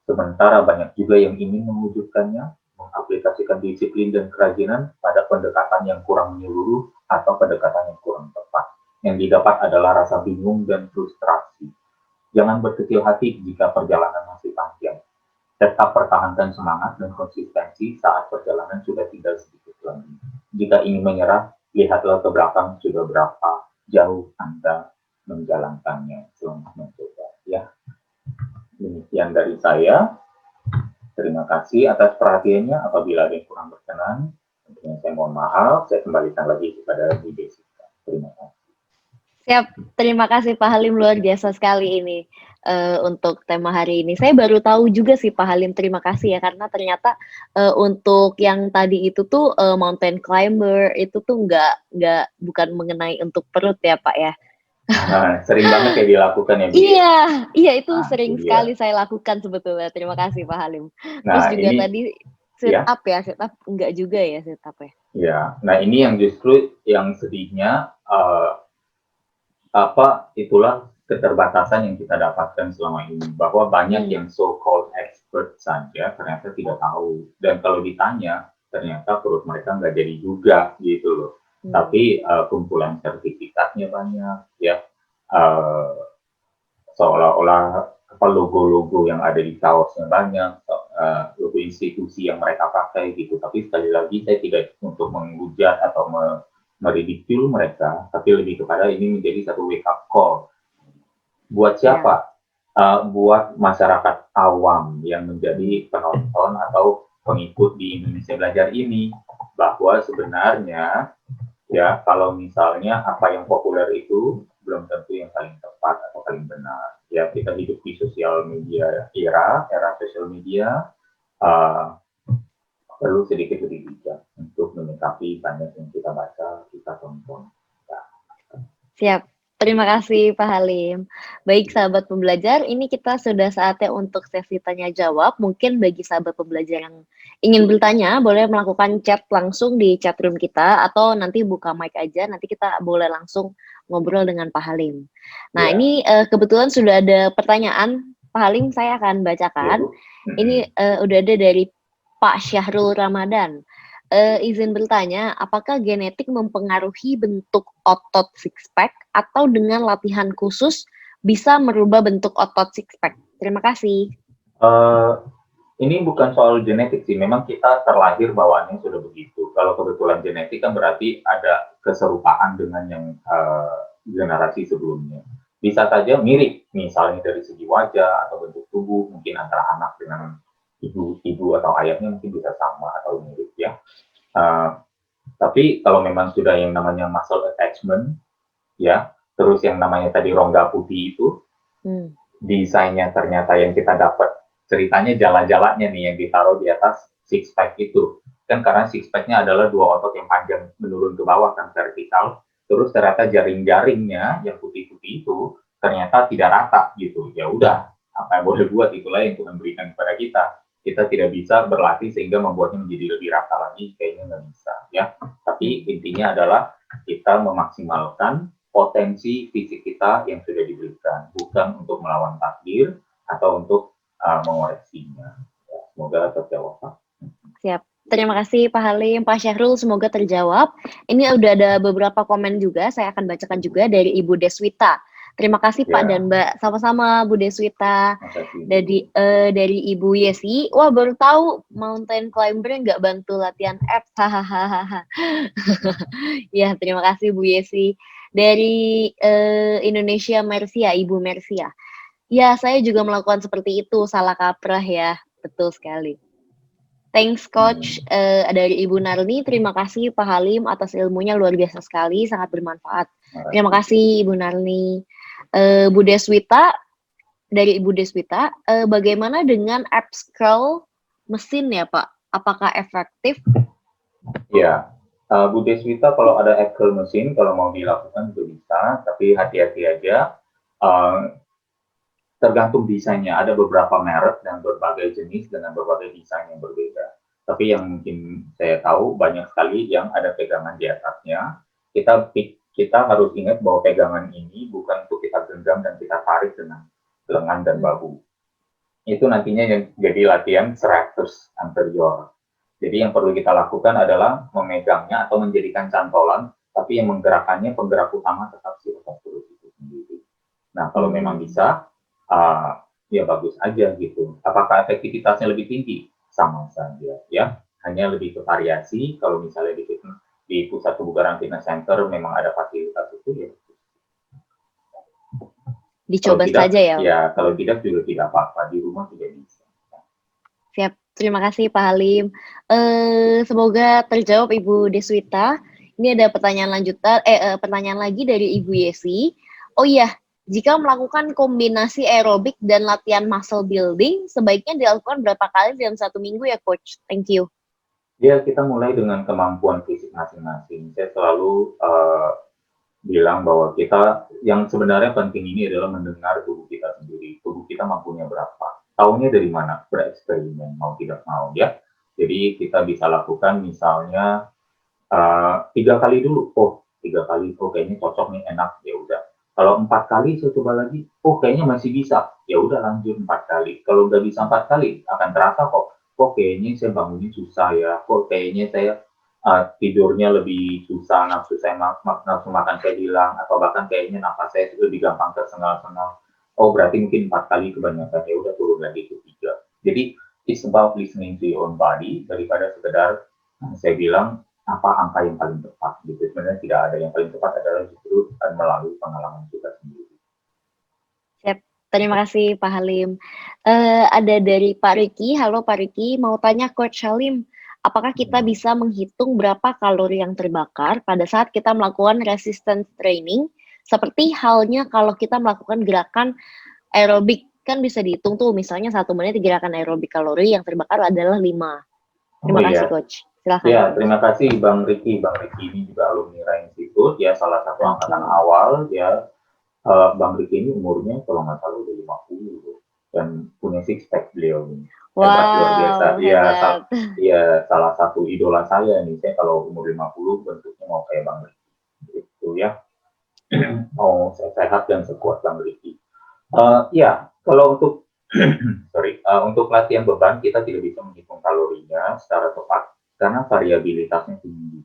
Speaker 2: Sementara banyak juga yang ingin mewujudkannya, mengaplikasikan disiplin dan kerajinan pada pendekatan yang kurang menyeluruh atau pendekatan yang kurang tepat. Yang didapat adalah rasa bingung dan frustrasi. Jangan berkecil hati jika perjalanan masih panjang. Tetap pertahankan semangat dan konsistensi saat perjalanan sudah tinggal sedikit lagi. Jika ingin menyerah, lihatlah ke belakang sudah berapa jauh Anda menjalankannya. Selamat mencoba. Ya, demikian dari saya. Terima kasih atas perhatiannya. Apabila ada yang kurang berkenan, tentunya saya mohon maaf. Saya kembalikan lagi kepada Bu Jessica. Terima kasih.
Speaker 1: Siap, terima kasih Pak Halim, luar biasa sekali ini untuk tema hari ini. Saya baru tahu juga sih Pak Halim, terima kasih ya, karena ternyata untuk yang tadi itu tuh mountain climber itu tuh bukan mengenai untuk perut ya Pak ya.
Speaker 2: Nah, sering banget ya dilakukan ya Bu.
Speaker 1: Iya itu sering sekali saya lakukan sebetulnya. Terima kasih Pak Halim. Terus juga ini, tadi sit up enggak juga ya sit up ya.
Speaker 2: Ya, nah ini yang justru yang sedihnya itulah keterbatasan yang kita dapatkan selama ini, bahwa banyak yang so-called expert saja ternyata tidak tahu, dan kalau ditanya ternyata perut mereka nggak jadi juga gitu loh. Tapi kumpulan sertifikatnya banyak ya, seolah-olah logo-logo yang ada di kaosnya banyak, logo institusi yang mereka pakai gitu. Tapi sekali lagi saya tidak untuk menghujat atau meridikul mereka, tapi lebih kepada ini menjadi satu wake up call. Buat siapa? Buat masyarakat awam yang menjadi penonton atau pengikut di Indonesia Belajar ini, bahwa sebenarnya ya kalau misalnya apa yang populer itu belum tentu yang paling tepat atau paling benar. Ya, kita hidup di sosial media era sosial media, perlu sedikit lebih bijak untuk menyikapi banyak yang kita baca, kita tonton. Ya.
Speaker 1: Siap, terima kasih Pak Halim. Baik sahabat pembelajar, ini kita sudah saatnya untuk sesi tanya jawab. Mungkin bagi sahabat pembelajar yang ingin bertanya, boleh melakukan chat langsung di chat room kita, atau nanti buka mic aja, nanti kita boleh langsung ngobrol dengan Pak Halim. Nah ini kebetulan sudah ada pertanyaan, Pak Halim saya akan bacakan. Ini udah ada dari Pak Syahrul Ramadan. Izin bertanya, apakah genetik mempengaruhi bentuk otot six pack atau dengan latihan khusus bisa merubah bentuk otot six pack? Terima kasih.
Speaker 2: Ini bukan soal genetik sih, memang kita terlahir bawaannya sudah begitu. Kalau kebetulan genetik kan berarti ada keserupaan dengan yang generasi sebelumnya. Bisa saja mirip, misalnya dari segi wajah atau bentuk tubuh, mungkin antara anak dengan ibu atau ayahnya mungkin bisa sama atau mirip ya. Tapi kalau memang sudah yang namanya muscle attachment, ya, terus yang namanya tadi rongga putih itu, desainnya ternyata yang kita dapat, ceritanya jala-jalanya nih yang ditaruh di atas six pack itu. Kan karena six pack-nya adalah dua otot yang panjang menurun ke bawah kan vertikal, terus ternyata jaring-jaringnya yang putih-putih itu ternyata tidak rata gitu. Ya udah, apa yang boleh buat, itulah yang Tuhan berikan kepada kita. Kita tidak bisa berlatih sehingga membuatnya menjadi lebih rata lagi, kayaknya nggak bisa ya. Tapi intinya adalah kita memaksimalkan potensi fisik kita yang sudah diberikan, bukan untuk melawan takdir atau untuk mengoreksinya. Ya, semoga terjawab Pak.
Speaker 1: Siap. Terima kasih Pak Halim, Pak Syahrul, semoga terjawab. Ini udah ada beberapa komen juga, saya akan bacakan juga dari Ibu Deswita. Terima kasih Pak dan Mbak, sama-sama Bu Deswita. Dari Ibu Yesi, wah baru tahu mountain climber nggak bantu latihan abs, hahaha. Ya terima kasih Bu Yesi. Dari Indonesia Mersia, Ibu Mersia. Ya saya juga melakukan seperti itu, salah kaprah ya, betul sekali. Thanks Coach dari Ibu Narni, terima kasih Pak Halim atas ilmunya, luar biasa sekali, sangat bermanfaat. Terima kasih Ibu Narni. Bu Deswita, dari Ibu Deswita, bagaimana dengan abs curl mesin ya Pak? Apakah efektif?
Speaker 2: Ya, Bu Deswita kalau ada Excel mesin, kalau mau dilakukan juga bisa, tapi hati-hati aja. Uh, Tergantung desainnya. Ada beberapa merek dan berbagai jenis dengan berbagai desain yang berbeda. Tapi yang mungkin saya tahu banyak sekali yang ada pegangan di atasnya. Kita harus ingat bahwa pegangan ini bukan untuk kita genggam dan kita tarik dengan lengan dan bahu. Itu nantinya yang jadi latihan serratus anterior. Jadi yang perlu kita lakukan adalah memegangnya atau menjadikan cantolan, tapi yang menggerakkannya penggerak utama tetap si otot perut itu sendiri. Nah, kalau memang bisa, ya bagus aja gitu. Apakah efektivitasnya lebih tinggi? Sama saja, ya. Hanya lebih ke variasi. Kalau misalnya di pusat kebugaran fitness center memang ada fasilitas itu, ya. Kalau
Speaker 1: Dicoba
Speaker 2: tidak,
Speaker 1: saja ya.
Speaker 2: ya kalau tidak juga tidak apa-apa. Di rumah juga bisa.
Speaker 1: Siap, terima kasih Pak Halim. Semoga terjawab Ibu Deswita. Ini ada pertanyaan lagi dari Ibu Yesi. Oh iya, jika melakukan kombinasi aerobik dan latihan muscle building, sebaiknya dilakukan berapa kali dalam 1 minggu ya, Coach? Thank you.
Speaker 2: Ya, kita mulai dengan kemampuan fisik masing-masing. Saya selalu bilang bahwa kita, yang sebenarnya penting ini adalah mendengar tubuh kita sendiri. Tubuh kita mampunya berapa. Tahunya dari mana? Bereksperimen, mau tidak mau ya. Jadi kita bisa lakukan misalnya 3 kali dulu. Oh, 3 kali. Oh, kayaknya cocok nih, enak. Ya udah. Kalau 4 kali saya coba lagi. Oh, kayaknya masih bisa. Ya udah lanjut 4 kali. Kalau udah bisa 4 kali, akan terasa kok. Kok kayaknya saya bangunnya susah ya. Kok kayaknya saya tidurnya lebih susah, nafsu makan saya hilang, atau bahkan kayaknya nafas saya lebih gampang tersengal-sengal. Oh, berarti mungkin 4 kali kebanyakan, ya udah turun lagi ke 3. Jadi it's about listening to your own body daripada sekedar saya bilang apa angka yang paling tepat gitu. Sebenarnya tidak ada yang paling tepat, adalah justru melalui pengalaman kita sendiri.
Speaker 1: Siap. Terima kasih Pak Halim. Ada dari Pak Riki. Halo Pak Riki, mau tanya Coach Halim, apakah kita bisa menghitung berapa kalori yang terbakar pada saat kita melakukan resistance training? Seperti halnya kalau kita melakukan gerakan aerobik, kan bisa dihitung tuh, misalnya 1 menit gerakan aerobik kalori yang terbakar adalah 5. Terima kasih Coach. Silahkan.
Speaker 2: Ya, terima kasih Bang Riki. Bang Riki ini juga alumni Rain Institute, ya salah satu angkatan awal, ya. Bang Riki ini umurnya kalau nggak salah udah 50 dan punya six pack beliau ini. Hebat, luar biasa. Iya, salah satu idola saya nih. Saya kalau umur 50 bentuknya mau kayak Bang Riki. Gitu ya. Mau sehat dan sekuat Bang Riki. Ya, kalau untuk untuk latihan beban kita tidak bisa menghitung kalorinya secara tepat karena variabilitasnya tinggi.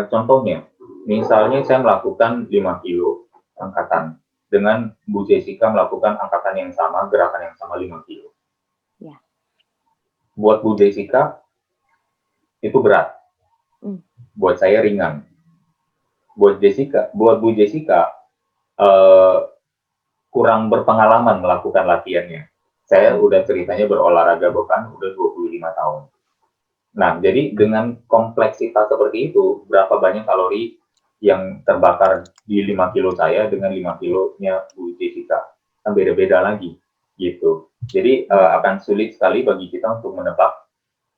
Speaker 2: Contohnya, misalnya saya melakukan 5 kilo angkatan dengan Bu Jessica melakukan angkatan yang sama, gerakan yang sama 5 kilo.
Speaker 1: Ya.
Speaker 2: Buat Bu Jessica itu berat. Buat saya ringan. Buat Bu Jessica kurang berpengalaman melakukan latihannya. Saya udah ceritanya berolahraga beban udah 25 tahun. Nah, jadi dengan kompleksitas seperti itu, berapa banyak kalori yang terbakar di 5 kilo saya dengan 5 kilonya Bu Jessica? Kan beda-beda lagi, gitu. Jadi akan sulit sekali bagi kita untuk menebak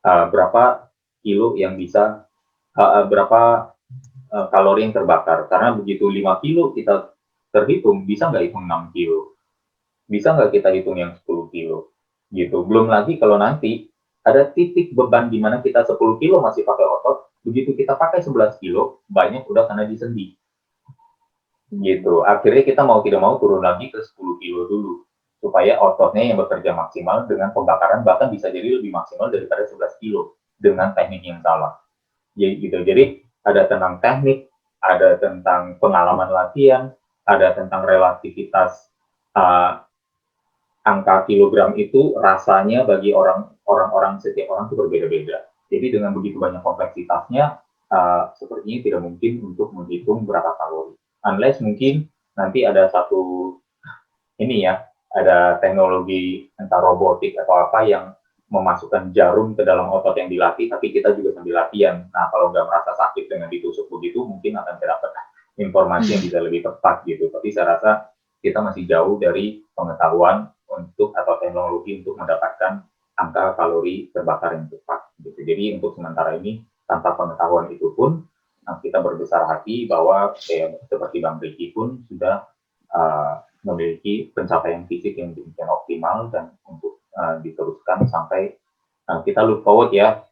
Speaker 2: berapa kilo yang bisa, berapa kalori yang terbakar. Karena begitu 5 kilo kita terhitung, bisa nggak hitung 6 kilo? Bisa nggak kita hitung yang 10 kilo? Gitu. Belum lagi kalau nanti ada titik beban di mana kita 10 kilo masih pakai otot, begitu kita pakai 11 kilo, banyak udah kena di sendi. Gitu. Akhirnya kita mau tidak mau turun lagi ke 10 kilo dulu. Supaya ototnya yang bekerja maksimal dengan pembakaran bahkan bisa jadi lebih maksimal daripada 11 kilo dengan teknik yang salah. Jadi gitu. Jadi ada tentang teknik, ada tentang pengalaman latihan, ada tentang relativitas angka kilogram itu rasanya bagi orang-orang setiap orang itu berbeda-beda. Jadi dengan begitu banyak kompleksitasnya, sepertinya tidak mungkin untuk menghitung berapa kalori. Unless mungkin nanti ada satu ini ya, ada teknologi entah robotik atau apa yang memasukkan jarum ke dalam otot yang dilatih, tapi kita juga sambil latihan. Nah, kalau nggak merasa sakit dengan ditusuk begitu, mungkin akan terdapat informasi yang bisa lebih tepat gitu. Tapi saya rasa kita masih jauh dari pengetahuan untuk atau teknologi untuk mendapatkan angka kalori terbakar yang tepat. Gitu. Jadi untuk sementara ini tanpa pengetahuan itu pun kita berbesar hati bahwa seperti Bang Riki pun sudah memiliki pencapaian fisik yang demikian optimal dan untuk diteruskan sampai kita look forward ya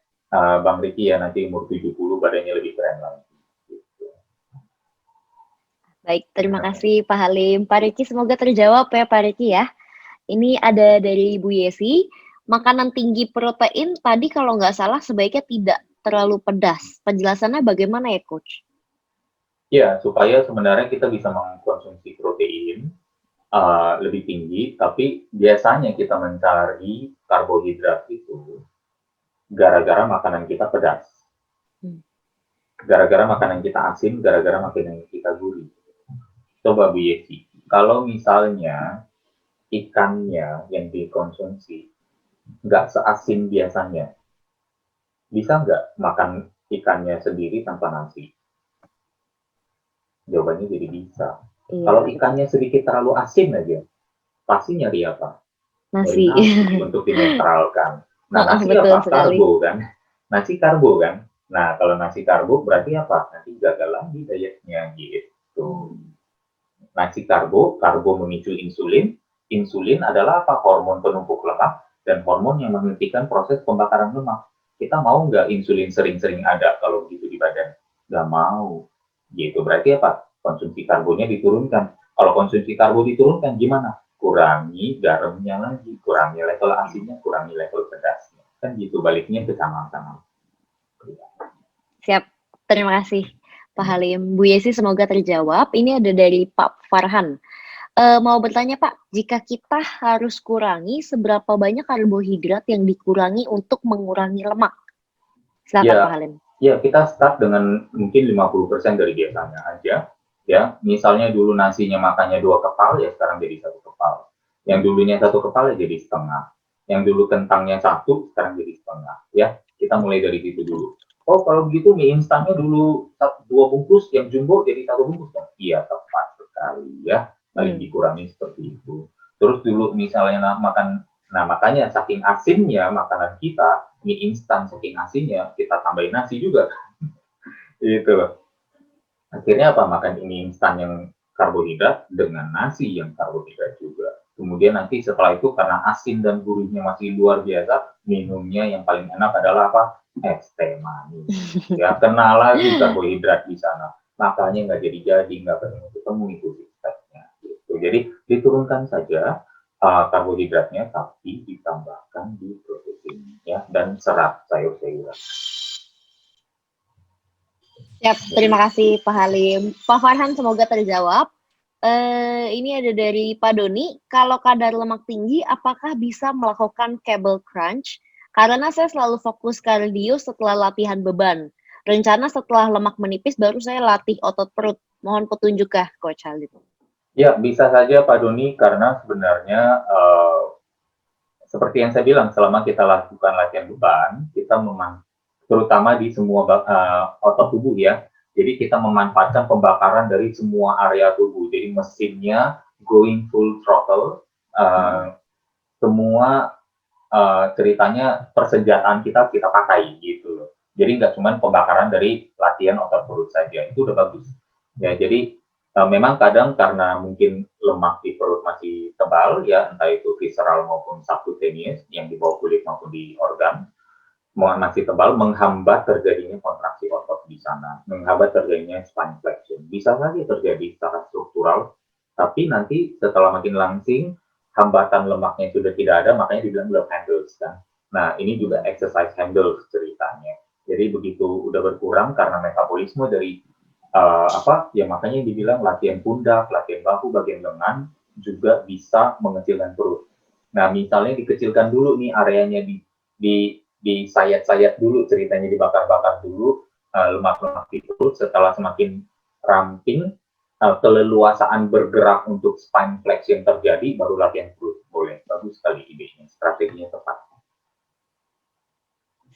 Speaker 2: Bang Riki ya nanti umur 70 badannya lebih keren lagi.
Speaker 1: Baik, terima kasih Pak Halim. Pak Riki semoga terjawab ya Pak Riki ya. Ini ada dari Ibu Yesi, makanan tinggi protein tadi kalau nggak salah sebaiknya tidak terlalu pedas. Penjelasannya bagaimana ya Coach?
Speaker 2: Ya, supaya sebenarnya kita bisa mengkonsumsi protein lebih tinggi, tapi biasanya kita mencari karbohidrat itu gara-gara makanan kita pedas. Gara-gara makanan kita asin, gara-gara makanan kita gurih. Coba Bu Yesi, kalau misalnya ikannya yang dikonsumsi nggak seasin biasanya, bisa nggak makan ikannya sendiri tanpa nasi? Jawabannya jadi bisa. Iya. Kalau ikannya sedikit terlalu asin aja, pasti nyari apa?
Speaker 1: Nasi.
Speaker 2: Nyari nasi untuk dinetralkan. Nah, nasi
Speaker 1: betul
Speaker 2: apa?
Speaker 1: Sekali.
Speaker 2: Karbo kan? Nasi karbo kan? Nah, kalau nasi karbo berarti apa? Nanti gagal lagi dietnya gitu. Nasi karbo memicu insulin. Insulin adalah apa? Hormon penumpuk lemak dan hormon yang menghentikan proses pembakaran lemak. Kita mau nggak insulin sering-sering ada kalau begitu di badan? Nggak mau. Gitu. Berarti apa? Konsumsi karbonya diturunkan. Kalau konsumsi karbo diturunkan gimana? Kurangi garamnya lagi, kurangi level asinnya, kurangi level pedasnya. Kan gitu, baliknya ke sama-sama.
Speaker 1: Siap. Terima kasih Pak Halim. Bu Yesi semoga terjawab. Ini ada dari Pak Farhan. Mau bertanya Pak, jika kita harus kurangi seberapa banyak karbohidrat yang dikurangi untuk mengurangi lemak? Silakan Pak Halim.
Speaker 2: Ya, kita start dengan mungkin 50% dari biasanya aja. Ya, misalnya dulu nasinya makannya 2 kepal, ya sekarang jadi 1 kepal. Yang dulunya 1 kepal, ya jadi setengah. Yang dulu kentangnya 1, sekarang jadi setengah. Ya, kita mulai dari situ dulu. Oh, kalau begitu mie instannya dulu 2 bungkus, yang jumbo jadi 1 bungkus. Iya, tepat sekali ya. Paling dikurangi seperti itu. Terus dulu misalnya makan, nah makanya saking asinnya makanan kita, mie instan saking asinnya, kita tambahin nasi juga. Gitu. Akhirnya apa? Makan mie instan yang karbohidrat dengan nasi yang karbohidrat juga. Kemudian nanti setelah itu karena asin dan gurihnya masih luar biasa, minumnya yang paling enak adalah apa? Es teh manis. Ya, kena lagi karbohidrat di sana. Makanya nggak jadi-jadi, nggak ketemu itu stepnya. Gitu. Jadi diturunkan saja karbohidratnya, tapi ditambahkan di protein ya dan serat sayur-sayuran.
Speaker 1: Siap, terima kasih Pak Halim. Pak Farhan semoga terjawab. Ini ada dari Pak Doni, kalau kadar lemak tinggi, apakah bisa melakukan cable crunch? Karena saya selalu fokus kardio setelah latihan beban. Rencana setelah lemak menipis, baru saya latih otot perut. Mohon petunjuk kah, Coach Halim?
Speaker 2: Ya, bisa saja Pak Doni, karena sebenarnya seperti yang saya bilang, selama kita lakukan latihan beban, kita terutama di semua otot tubuh ya, jadi kita memanfaatkan pembakaran dari semua area tubuh. Jadi mesinnya going full throttle, semua ceritanya persenjataan kita pakai gitu loh. Jadi nggak cuma pembakaran dari latihan otot perut saja, itu udah bagus. Ya, jadi memang kadang karena mungkin lemak di perut masih tebal ya, entah itu visceral maupun subcutaneous yang di bawah kulit maupun di organ, masih tebal, menghambat terjadinya kontraksi otot di sana, menghambat terjadinya spine flexion. Bisa saja terjadi secara struktural, tapi nanti setelah makin langsing, hambatan lemaknya sudah tidak ada, makanya dibilang love handles kan. Nah, ini juga exercise handles ceritanya. Jadi begitu udah berkurang karena metabolisme dari ya makanya dibilang latihan pundak, latihan bahu, bagian lengan juga bisa mengecilkan perut. Nah, misalnya dikecilkan dulu nih areanya disayat-sayat dulu, ceritanya dibakar-bakar dulu lemak-lemak di perut, setelah semakin ramping, keleluasaan bergerak untuk spine flexion terjadi, baru latihan perut. Boleh, bagus sekali idenya, strateginya tepat.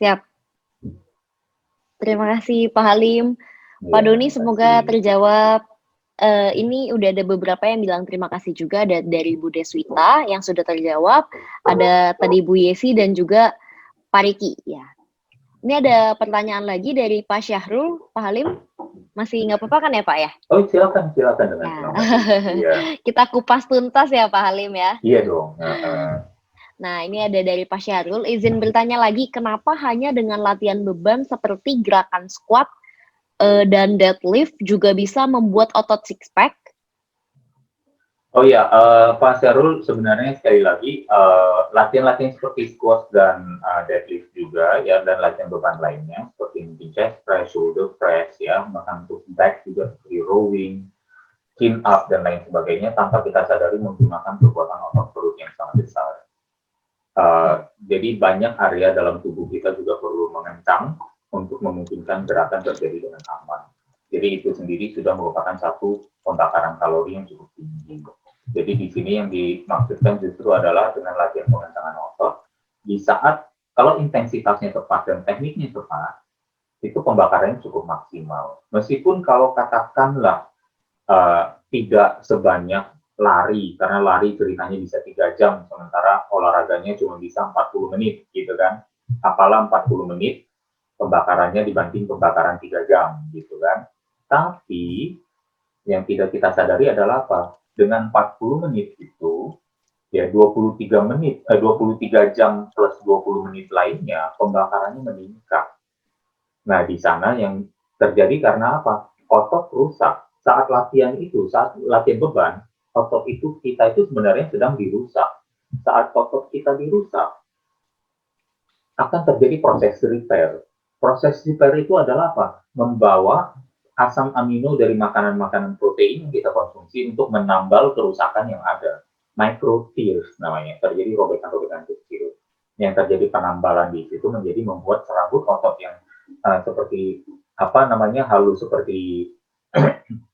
Speaker 1: Siap. Terima kasih Pak Halim. Pak Doni semoga terjawab. Ini udah ada beberapa yang bilang terima kasih juga, ada dari Bu Deswita yang sudah terjawab, ada tadi Bu Yesi dan juga Pak Riki ya. Ini ada pertanyaan lagi dari Pak Syahrul. Pak Halim, masih nggak apa-apa kan ya Pak ya?
Speaker 2: Oh, silakan dengan
Speaker 1: Ya.
Speaker 2: senang hati. Iya,
Speaker 1: Kita kupas tuntas ya Pak Halim ya.
Speaker 2: iya dong.
Speaker 1: Nah, ini ada dari Pak Syahrul. Izin bertanya lagi, kenapa hanya dengan latihan beban seperti gerakan squat dan deadlift juga bisa membuat otot six pack?
Speaker 2: Oh iya, Pak Syarul, sebenarnya sekali lagi latihan-latihan seperti squat dan deadlift juga ya, dan latihan beban lainnya seperti mungkin chest press, shoulder press ya, bahkan untuk back juga seperti rowing, chin up dan lain sebagainya tanpa kita sadari menggunakan kekuatan otot perut yang sangat besar. Jadi banyak area dalam tubuh kita juga perlu mengencang untuk memungkinkan gerakan terjadi dengan aman. Jadi itu sendiri sudah merupakan satu pembakaran kalori yang cukup tinggi. Jadi di sini yang dimaksudkan justru adalah dengan latihan pengencangan otot. Di saat kalau intensitasnya tepat dan tekniknya tepat, itu pembakarannya cukup maksimal. Meskipun kalau katakanlah tidak sebanyak lari, karena lari ceritanya bisa 3 jam, sementara olahraganya cuma bisa 40 menit, gitu kan. Apalah 40 menit pembakarannya dibanding pembakaran 3 jam, gitu kan. Tapi yang tidak kita sadari adalah apa? Dengan 40 menit itu, ya 23 jam plus 20 menit lainnya, pembakarannya meningkat. Nah, di sana yang terjadi karena apa? Otot rusak. Saat latihan itu, saat latihan beban, otot itu kita itu sebenarnya sedang dirusak. Saat otot kita dirusak, akan terjadi proses repair. Proses repair itu adalah apa? Membawa asam amino dari makanan-makanan protein yang kita konsumsi untuk menambal kerusakan yang ada. Micro tears namanya, terjadi robekan-robekan kecil. Yang terjadi penambalan di situ menjadi membuat serabut otot yang seperti apa namanya halus seperti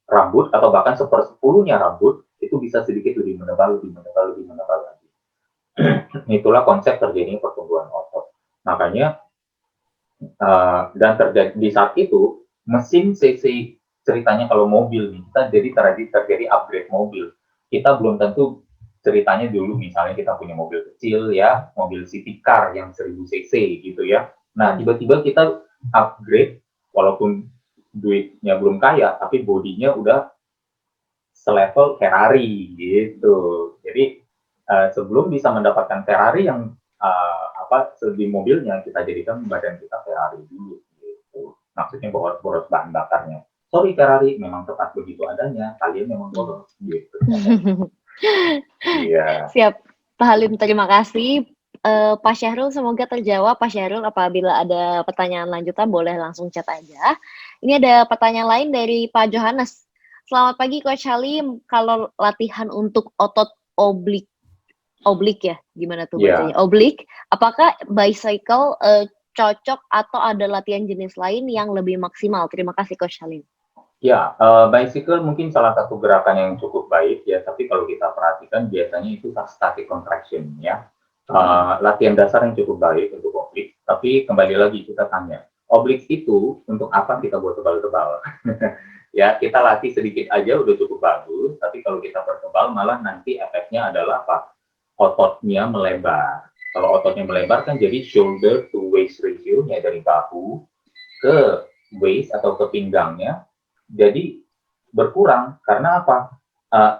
Speaker 2: rambut atau bahkan sepersepuluhnya rambut itu bisa sedikit lebih menebal, lebih menebal, lebih menebal lagi. Itulah konsep terjadinya pertumbuhan otot. Makanya dan terjadi di saat itu mesin CC ceritanya kalau mobil nih kita jadi terjadi upgrade mobil. Kita belum tentu ceritanya dulu misalnya kita punya mobil kecil ya, mobil city car yang 1000 cc gitu ya. Nah, tiba-tiba kita upgrade walaupun duitnya belum kaya tapi bodinya udah selevel Ferrari gitu. Jadi sebelum bisa mendapatkan Ferrari yang di mobilnya kita jadikan badan kita Ferrari dulu gitu. Maksudnya boros bahan bakarnya. Sorry Ferrari, memang tepat begitu adanya. Kalian memang boros gitu. Iya.
Speaker 1: Siap, Pak Halim, terima kasih. Pak Syahrul, semoga terjawab. Pak Syahrul, apabila ada pertanyaan lanjutan boleh langsung chat aja. Ini ada pertanyaan lain dari Pak Johannes. Selamat pagi Coach Halim, kalau latihan untuk otot oblik ya, gimana tuh bacanya? Oblik, apakah bicycle cocok atau ada latihan jenis lain yang lebih maksimal? Terima kasih Coach Halim.
Speaker 2: Ya, bicycle mungkin salah satu gerakan yang cukup baik ya, tapi kalau kita perhatikan biasanya itu static contraction ya. Latihan dasar yang cukup baik untuk oblik, tapi kembali lagi kita tanya, oblik itu untuk apa kita buat tebal-tebal? Ya, kita latih sedikit aja udah cukup bagus, tapi kalau kita pertebal malah nanti efeknya adalah apa? Ototnya melebar. Kalau ototnya melebar kan jadi shoulder to waist ratio-nya dari bahu ke waist atau ke pinggangnya jadi berkurang karena apa?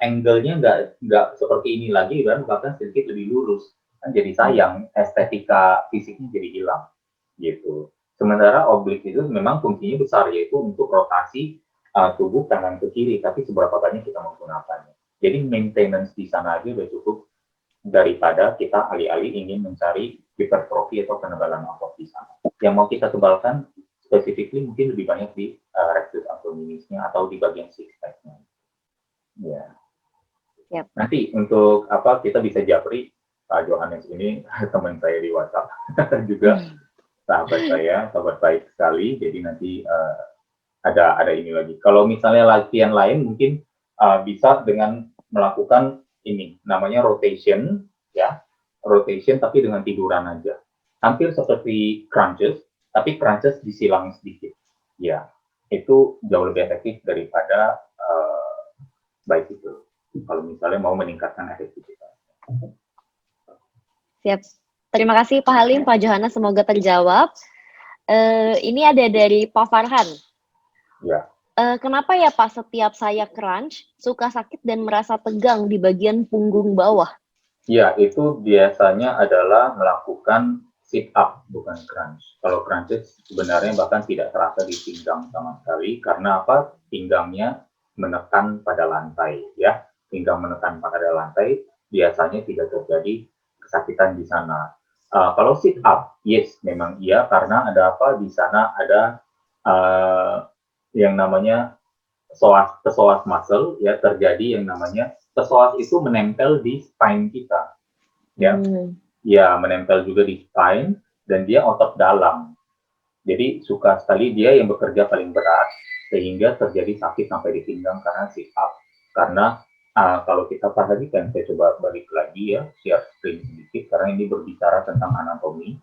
Speaker 2: Angle-nya nggak seperti ini lagi dan bahkan sedikit lebih lurus. Kan jadi sayang estetika fisiknya jadi hilang gitu. Sementara oblik itu memang fungsinya besar yaitu untuk rotasi tubuh kanan ke kiri, tapi seberapa banyak kita menggunakannya. Jadi maintenance di sana aja udah cukup daripada kita alih-alih ingin mencari hipertrofi atau penebalan otot di sana. Yang mau kita tebalkan specifically mungkin lebih banyak di rectus abdominisnya atau di bagian six pack-nya. Ya.
Speaker 1: Yep.
Speaker 2: Nanti untuk apa kita bisa japri Pak Johannes ini teman saya di WhatsApp juga sahabat saya, sahabat baik sekali. Jadi nanti ada ini lagi. Kalau misalnya latihan lain mungkin bisa dengan melakukan ini namanya rotation ya, rotation tapi dengan tiduran aja. Hampir seperti crunches, tapi crunches disilang sedikit. Ya, itu jauh lebih efektif daripada bicycle. Kalau misalnya mau meningkatkan efektivitas.
Speaker 1: Siap. Terima kasih Pak Halim, Pak Johannes, semoga terjawab. Ini ada dari Pak Farhan.
Speaker 2: Ya.
Speaker 1: Kenapa ya Pak setiap saya crunch suka sakit dan merasa tegang di bagian punggung bawah?
Speaker 2: Ya, itu biasanya adalah melakukan sit up, bukan crunch. Kalau crunch sebenarnya bahkan tidak terasa di pinggang sama sekali, karena apa? Pinggangnya menekan pada lantai, ya. Pinggang menekan pada lantai, biasanya tidak terjadi kesakitan di sana. Kalau sit up, yes, memang iya, karena ada apa? Di sana ada uh, yang namanya psoas muscle, ya, terjadi yang namanya psoas itu menempel di spine kita, ya. Ya, menempel juga di spine, dan dia otot dalam. Jadi suka sekali dia yang bekerja paling berat, sehingga terjadi sakit sampai di pinggang karena sit up. Karena kalau kita perhatikan, saya coba balik lagi ya, share screen sedikit, karena ini berbicara tentang anatomi.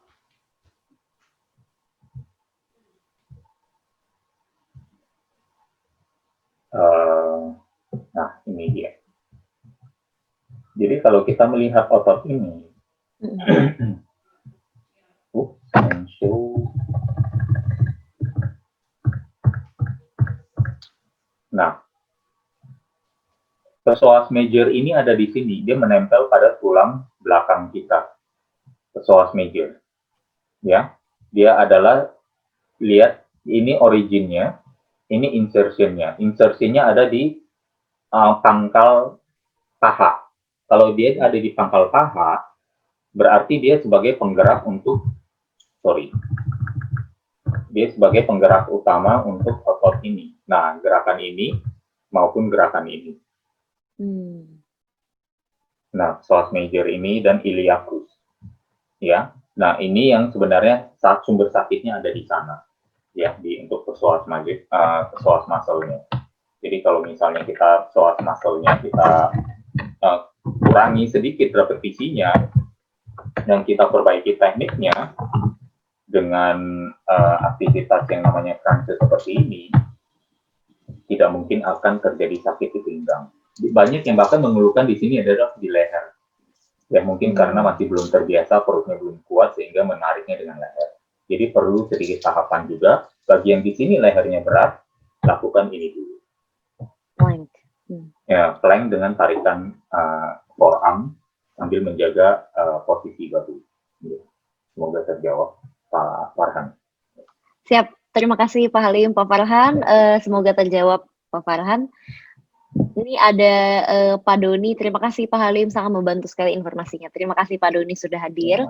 Speaker 2: Nah, ini dia. Jadi kalau kita melihat otot ini, nah, psoas major ini ada di sini, dia menempel pada tulang belakang kita. Psoas major, ya, dia adalah, lihat, ini originnya, ini insertionnya. Insertionnya ada di pangkal paha. Kalau dia ada di pangkal paha, berarti dia sebagai penggerak untuk, dia sebagai penggerak utama untuk otot ini. Nah, gerakan ini maupun gerakan ini. Nah, psoas major ini dan iliacus, ya. Nah, ini yang sebenarnya saat sumber sakitnya ada di sana, ya, di untuk psoas major, psoas muscle-nya. Jadi kalau misalnya kita psoas muscle-nya kita kurangi sedikit repetisinya dan kita perbaiki tekniknya dengan aktivitas yang namanya crunch seperti ini, tidak mungkin akan terjadi sakit di pinggang. Banyak yang bahkan mengeluhkan di sini adalah di leher. Ya mungkin karena masih belum terbiasa, perutnya belum kuat sehingga menariknya dengan leher. Jadi perlu sedikit tahapan juga. Bagi yang di sini lehernya berat, lakukan ini dulu.
Speaker 1: Plank.
Speaker 2: Ya, plank dengan tarikan forearm sambil menjaga posisi bahu. Ya. Semoga terjawab, Pak Farhan.
Speaker 1: Siap. Terima kasih Pak Halim, Pak Farhan. Semoga terjawab Pak Farhan. Ini ada Pak Doni. Terima kasih Pak Halim, sangat membantu sekali informasinya. Terima kasih Pak Doni sudah hadir.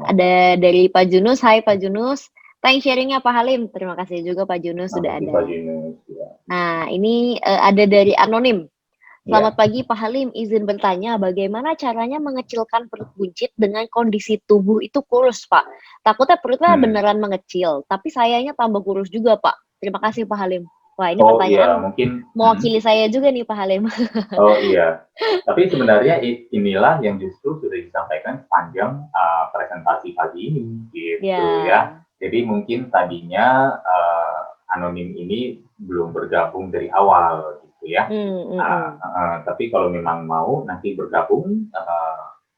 Speaker 1: Ada dari Pak Junus. Hai Pak Junus. Thanks sharingnya Pak Halim. Terima kasih juga Pak Junus sudah ada.
Speaker 2: Pak Junus, ya.
Speaker 1: Nah, ini ada dari Anonim. Selamat pagi Pak Halim, izin bertanya bagaimana caranya mengecilkan perut buncit dengan kondisi tubuh itu kurus Pak? Takutnya perutnya beneran mengecil, tapi sayanya tambah kurus juga Pak. Terima kasih Pak Halim. Wah ini pertanyaan
Speaker 2: iya, mungkin
Speaker 1: mewakili saya juga nih Pak Halim.
Speaker 2: Oh iya, tapi sebenarnya inilah yang justru sudah disampaikan sepanjang presentasi pagi ini, gitu ya. Jadi mungkin tadinya Anonim ini belum bergabung dari awal, gitu ya. Tapi kalau memang mau nanti bergabung,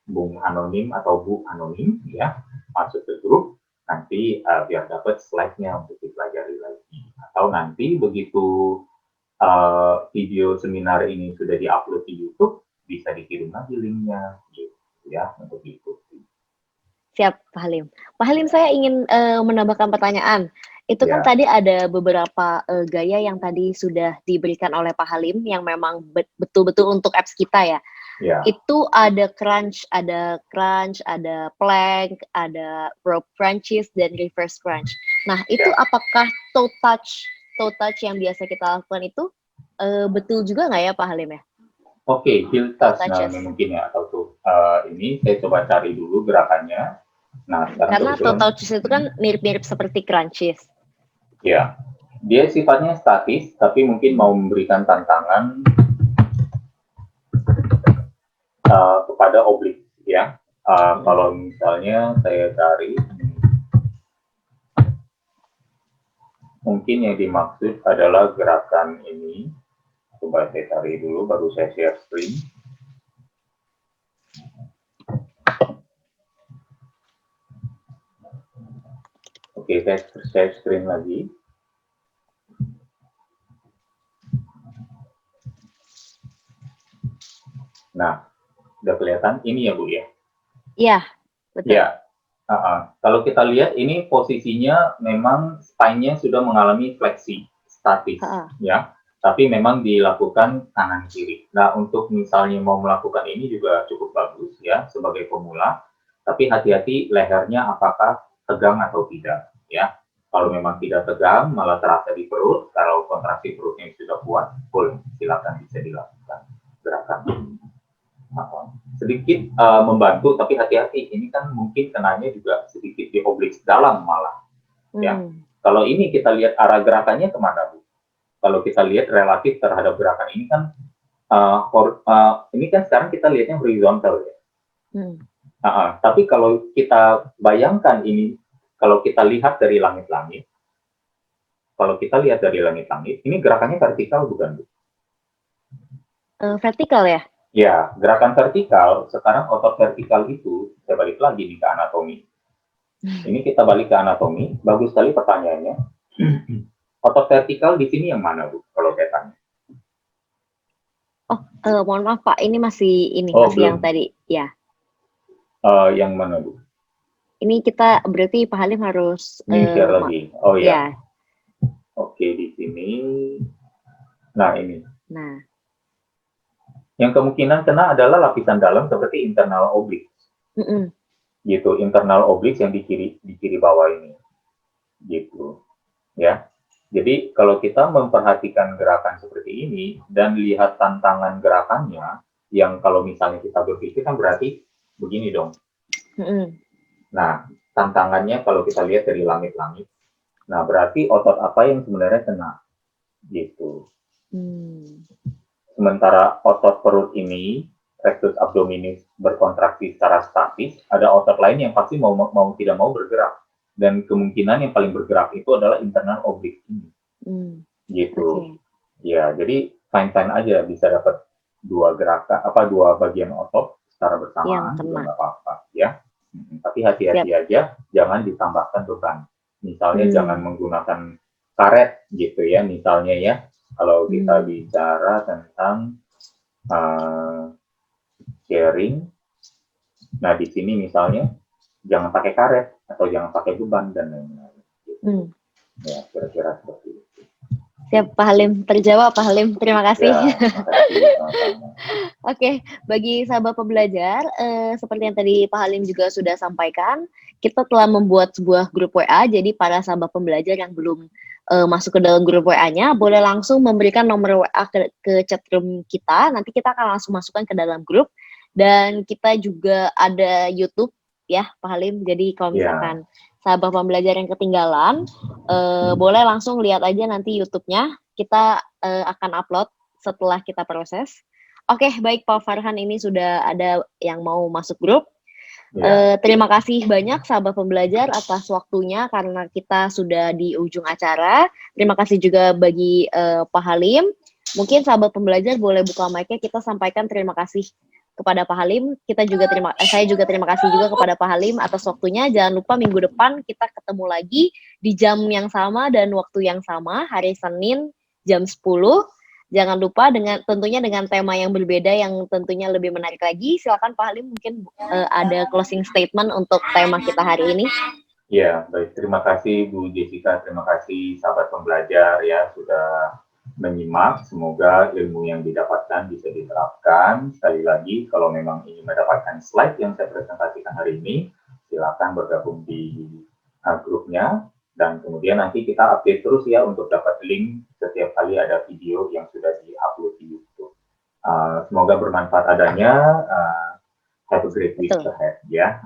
Speaker 2: Bung Anonim atau Bu Anonim, ya, masuk ke grup, nanti biar dapat slide-nya untuk dipelajari lagi. Atau nanti begitu video seminar ini sudah diupload di YouTube, bisa dikirim lagi linknya, gitu ya, untuk diikuti.
Speaker 1: Siap, Pak Halim. Pak Halim, saya ingin menambahkan pertanyaan. Itu kan tadi ada beberapa gaya yang tadi sudah diberikan oleh Pak Halim yang memang betul-betul untuk apps kita ya. Itu ada crunch, ada plank, ada rope crunches, dan reverse crunch. Nah, itu apakah toe touch yang biasa kita lakukan itu betul juga nggak ya Pak Halim ya?
Speaker 2: Oke, heel touch namanya mungkin ya, atau tuh ini saya coba cari dulu gerakannya. Nah,
Speaker 1: karena toe touch itu kan mirip-mirip seperti crunches.
Speaker 2: Ya, dia sifatnya statis, tapi mungkin mau memberikan tantangan kepada oblik, ya. Kalau misalnya saya cari, mungkin yang dimaksud adalah gerakan ini. Coba saya cari dulu, baru saya share screen. Oke, share screen lagi. Nah, udah kelihatan ini ya Bu ya?
Speaker 1: Iya, betul.
Speaker 2: Ya, kalau kita lihat ini posisinya memang spine-nya sudah mengalami fleksi statis, ya. Tapi memang dilakukan kanan kiri. Nah, untuk misalnya mau melakukan ini juga cukup bagus ya sebagai pemula. Tapi hati-hati lehernya apakah tegang atau tidak, ya. Kalau memang tidak tegang, malah terasa di perut. Kalau kontraksi perutnya sudah kuat, boleh silakan bisa dilakukan gerakan. Sedikit membantu, tapi hati-hati. Ini kan mungkin kenanya juga sedikit di obliks dalam malah. Ya, kalau ini kita lihat arah gerakannya kemana Bu? Kalau kita lihat relatif terhadap gerakan ini kan, ini kan sekarang kita lihatnya horizontal ya. Tapi kalau kita bayangkan ini, kalau kita lihat dari langit-langit, ini gerakannya vertikal bukan Bu?
Speaker 1: Vertikal ya?
Speaker 2: Ya, gerakan vertikal, sekarang otot vertikal itu, saya balik lagi nih ke anatomi. Ini kita balik ke anatomi, bagus sekali pertanyaannya. Otot vertikal di sini yang mana, Bu, kalau saya tanya?
Speaker 1: Mohon maaf Pak, ini masih
Speaker 2: belum.
Speaker 1: yang tadi, ya.
Speaker 2: Yang mana, Bu?
Speaker 1: Ini kita berarti Pak Halim harus...
Speaker 2: Ini share lagi, oh ya.
Speaker 1: Ya.
Speaker 2: Oke, di sini. Nah, ini.
Speaker 1: Nah.
Speaker 2: Yang kemungkinan kena adalah lapisan dalam seperti internal oblique. Gitu, internal oblique yang di kiri bawah ini. Gitu. Ya. Jadi kalau kita memperhatikan gerakan seperti ini dan lihat tantangan gerakannya, yang kalau misalnya kita berpikir kan berarti begini dong. Nah, tantangannya kalau kita lihat dari langit-langit, nah berarti otot apa yang sebenarnya kena? Gitu. Sementara otot perut ini, rectus abdominis berkontraksi secara statis, ada otot lain yang pasti mau tidak mau bergerak. Dan kemungkinan yang paling bergerak itu adalah internal oblique ini. Gitu. Ya, jadi fine-fine aja bisa dapat dua bagian otot secara bersamaan, juga nggak apa-apa. Ya. Tapi hati-hati aja, jangan ditambahkan beban. Misalnya jangan menggunakan karet gitu ya, misalnya ya. Kalau kita bicara tentang sharing, nah di sini misalnya jangan pakai karet atau jangan pakai beban dan lain-lain. Gitu. Ya, kira-kira seperti itu.
Speaker 1: Siap Pak Halim, terjawab Pak Halim, terima kasih.
Speaker 2: Ya,
Speaker 1: Oke, bagi sahabat pembelajar, seperti yang tadi Pak Halim juga sudah sampaikan, kita telah membuat sebuah grup WA, jadi para sahabat pembelajar yang belum masuk ke dalam grup WA-nya, boleh langsung memberikan nomor WA ke chatroom kita, nanti kita akan langsung masukkan ke dalam grup, dan kita juga ada YouTube, ya Pak Halim, jadi kalau misalkan sahabat pembelajar yang ketinggalan, boleh langsung lihat aja nanti YouTube-nya, kita akan upload setelah kita proses. Oke, baik Pak Farhan, ini sudah ada yang mau masuk grup. Terima kasih banyak sahabat pembelajar atas waktunya karena kita sudah di ujung acara. Terima kasih juga bagi Pak Halim. Mungkin sahabat pembelajar boleh buka mic-nya, kita sampaikan terima kasih kepada Pak Halim. Saya juga terima kasih juga kepada Pak Halim atas waktunya. Jangan lupa minggu depan kita ketemu lagi di jam yang sama dan waktu yang sama, hari Senin jam 10. Jangan lupa tentunya dengan tema yang berbeda yang tentunya lebih menarik lagi. Silakan Pak Halim, mungkin ada closing statement untuk tema kita hari ini.
Speaker 2: Ya, baik. Terima kasih Bu Jessica, terima kasih sahabat pembelajar ya sudah menyimak. Semoga ilmu yang didapatkan bisa diterapkan. Sekali lagi, kalau memang ingin mendapatkan slide yang saya presentasikan hari ini, silakan bergabung di grupnya. Dan kemudian nanti kita update terus ya untuk dapat link setiap kali ada video yang sudah di-upload di YouTube. Semoga bermanfaat adanya. Have a great week ahead ya.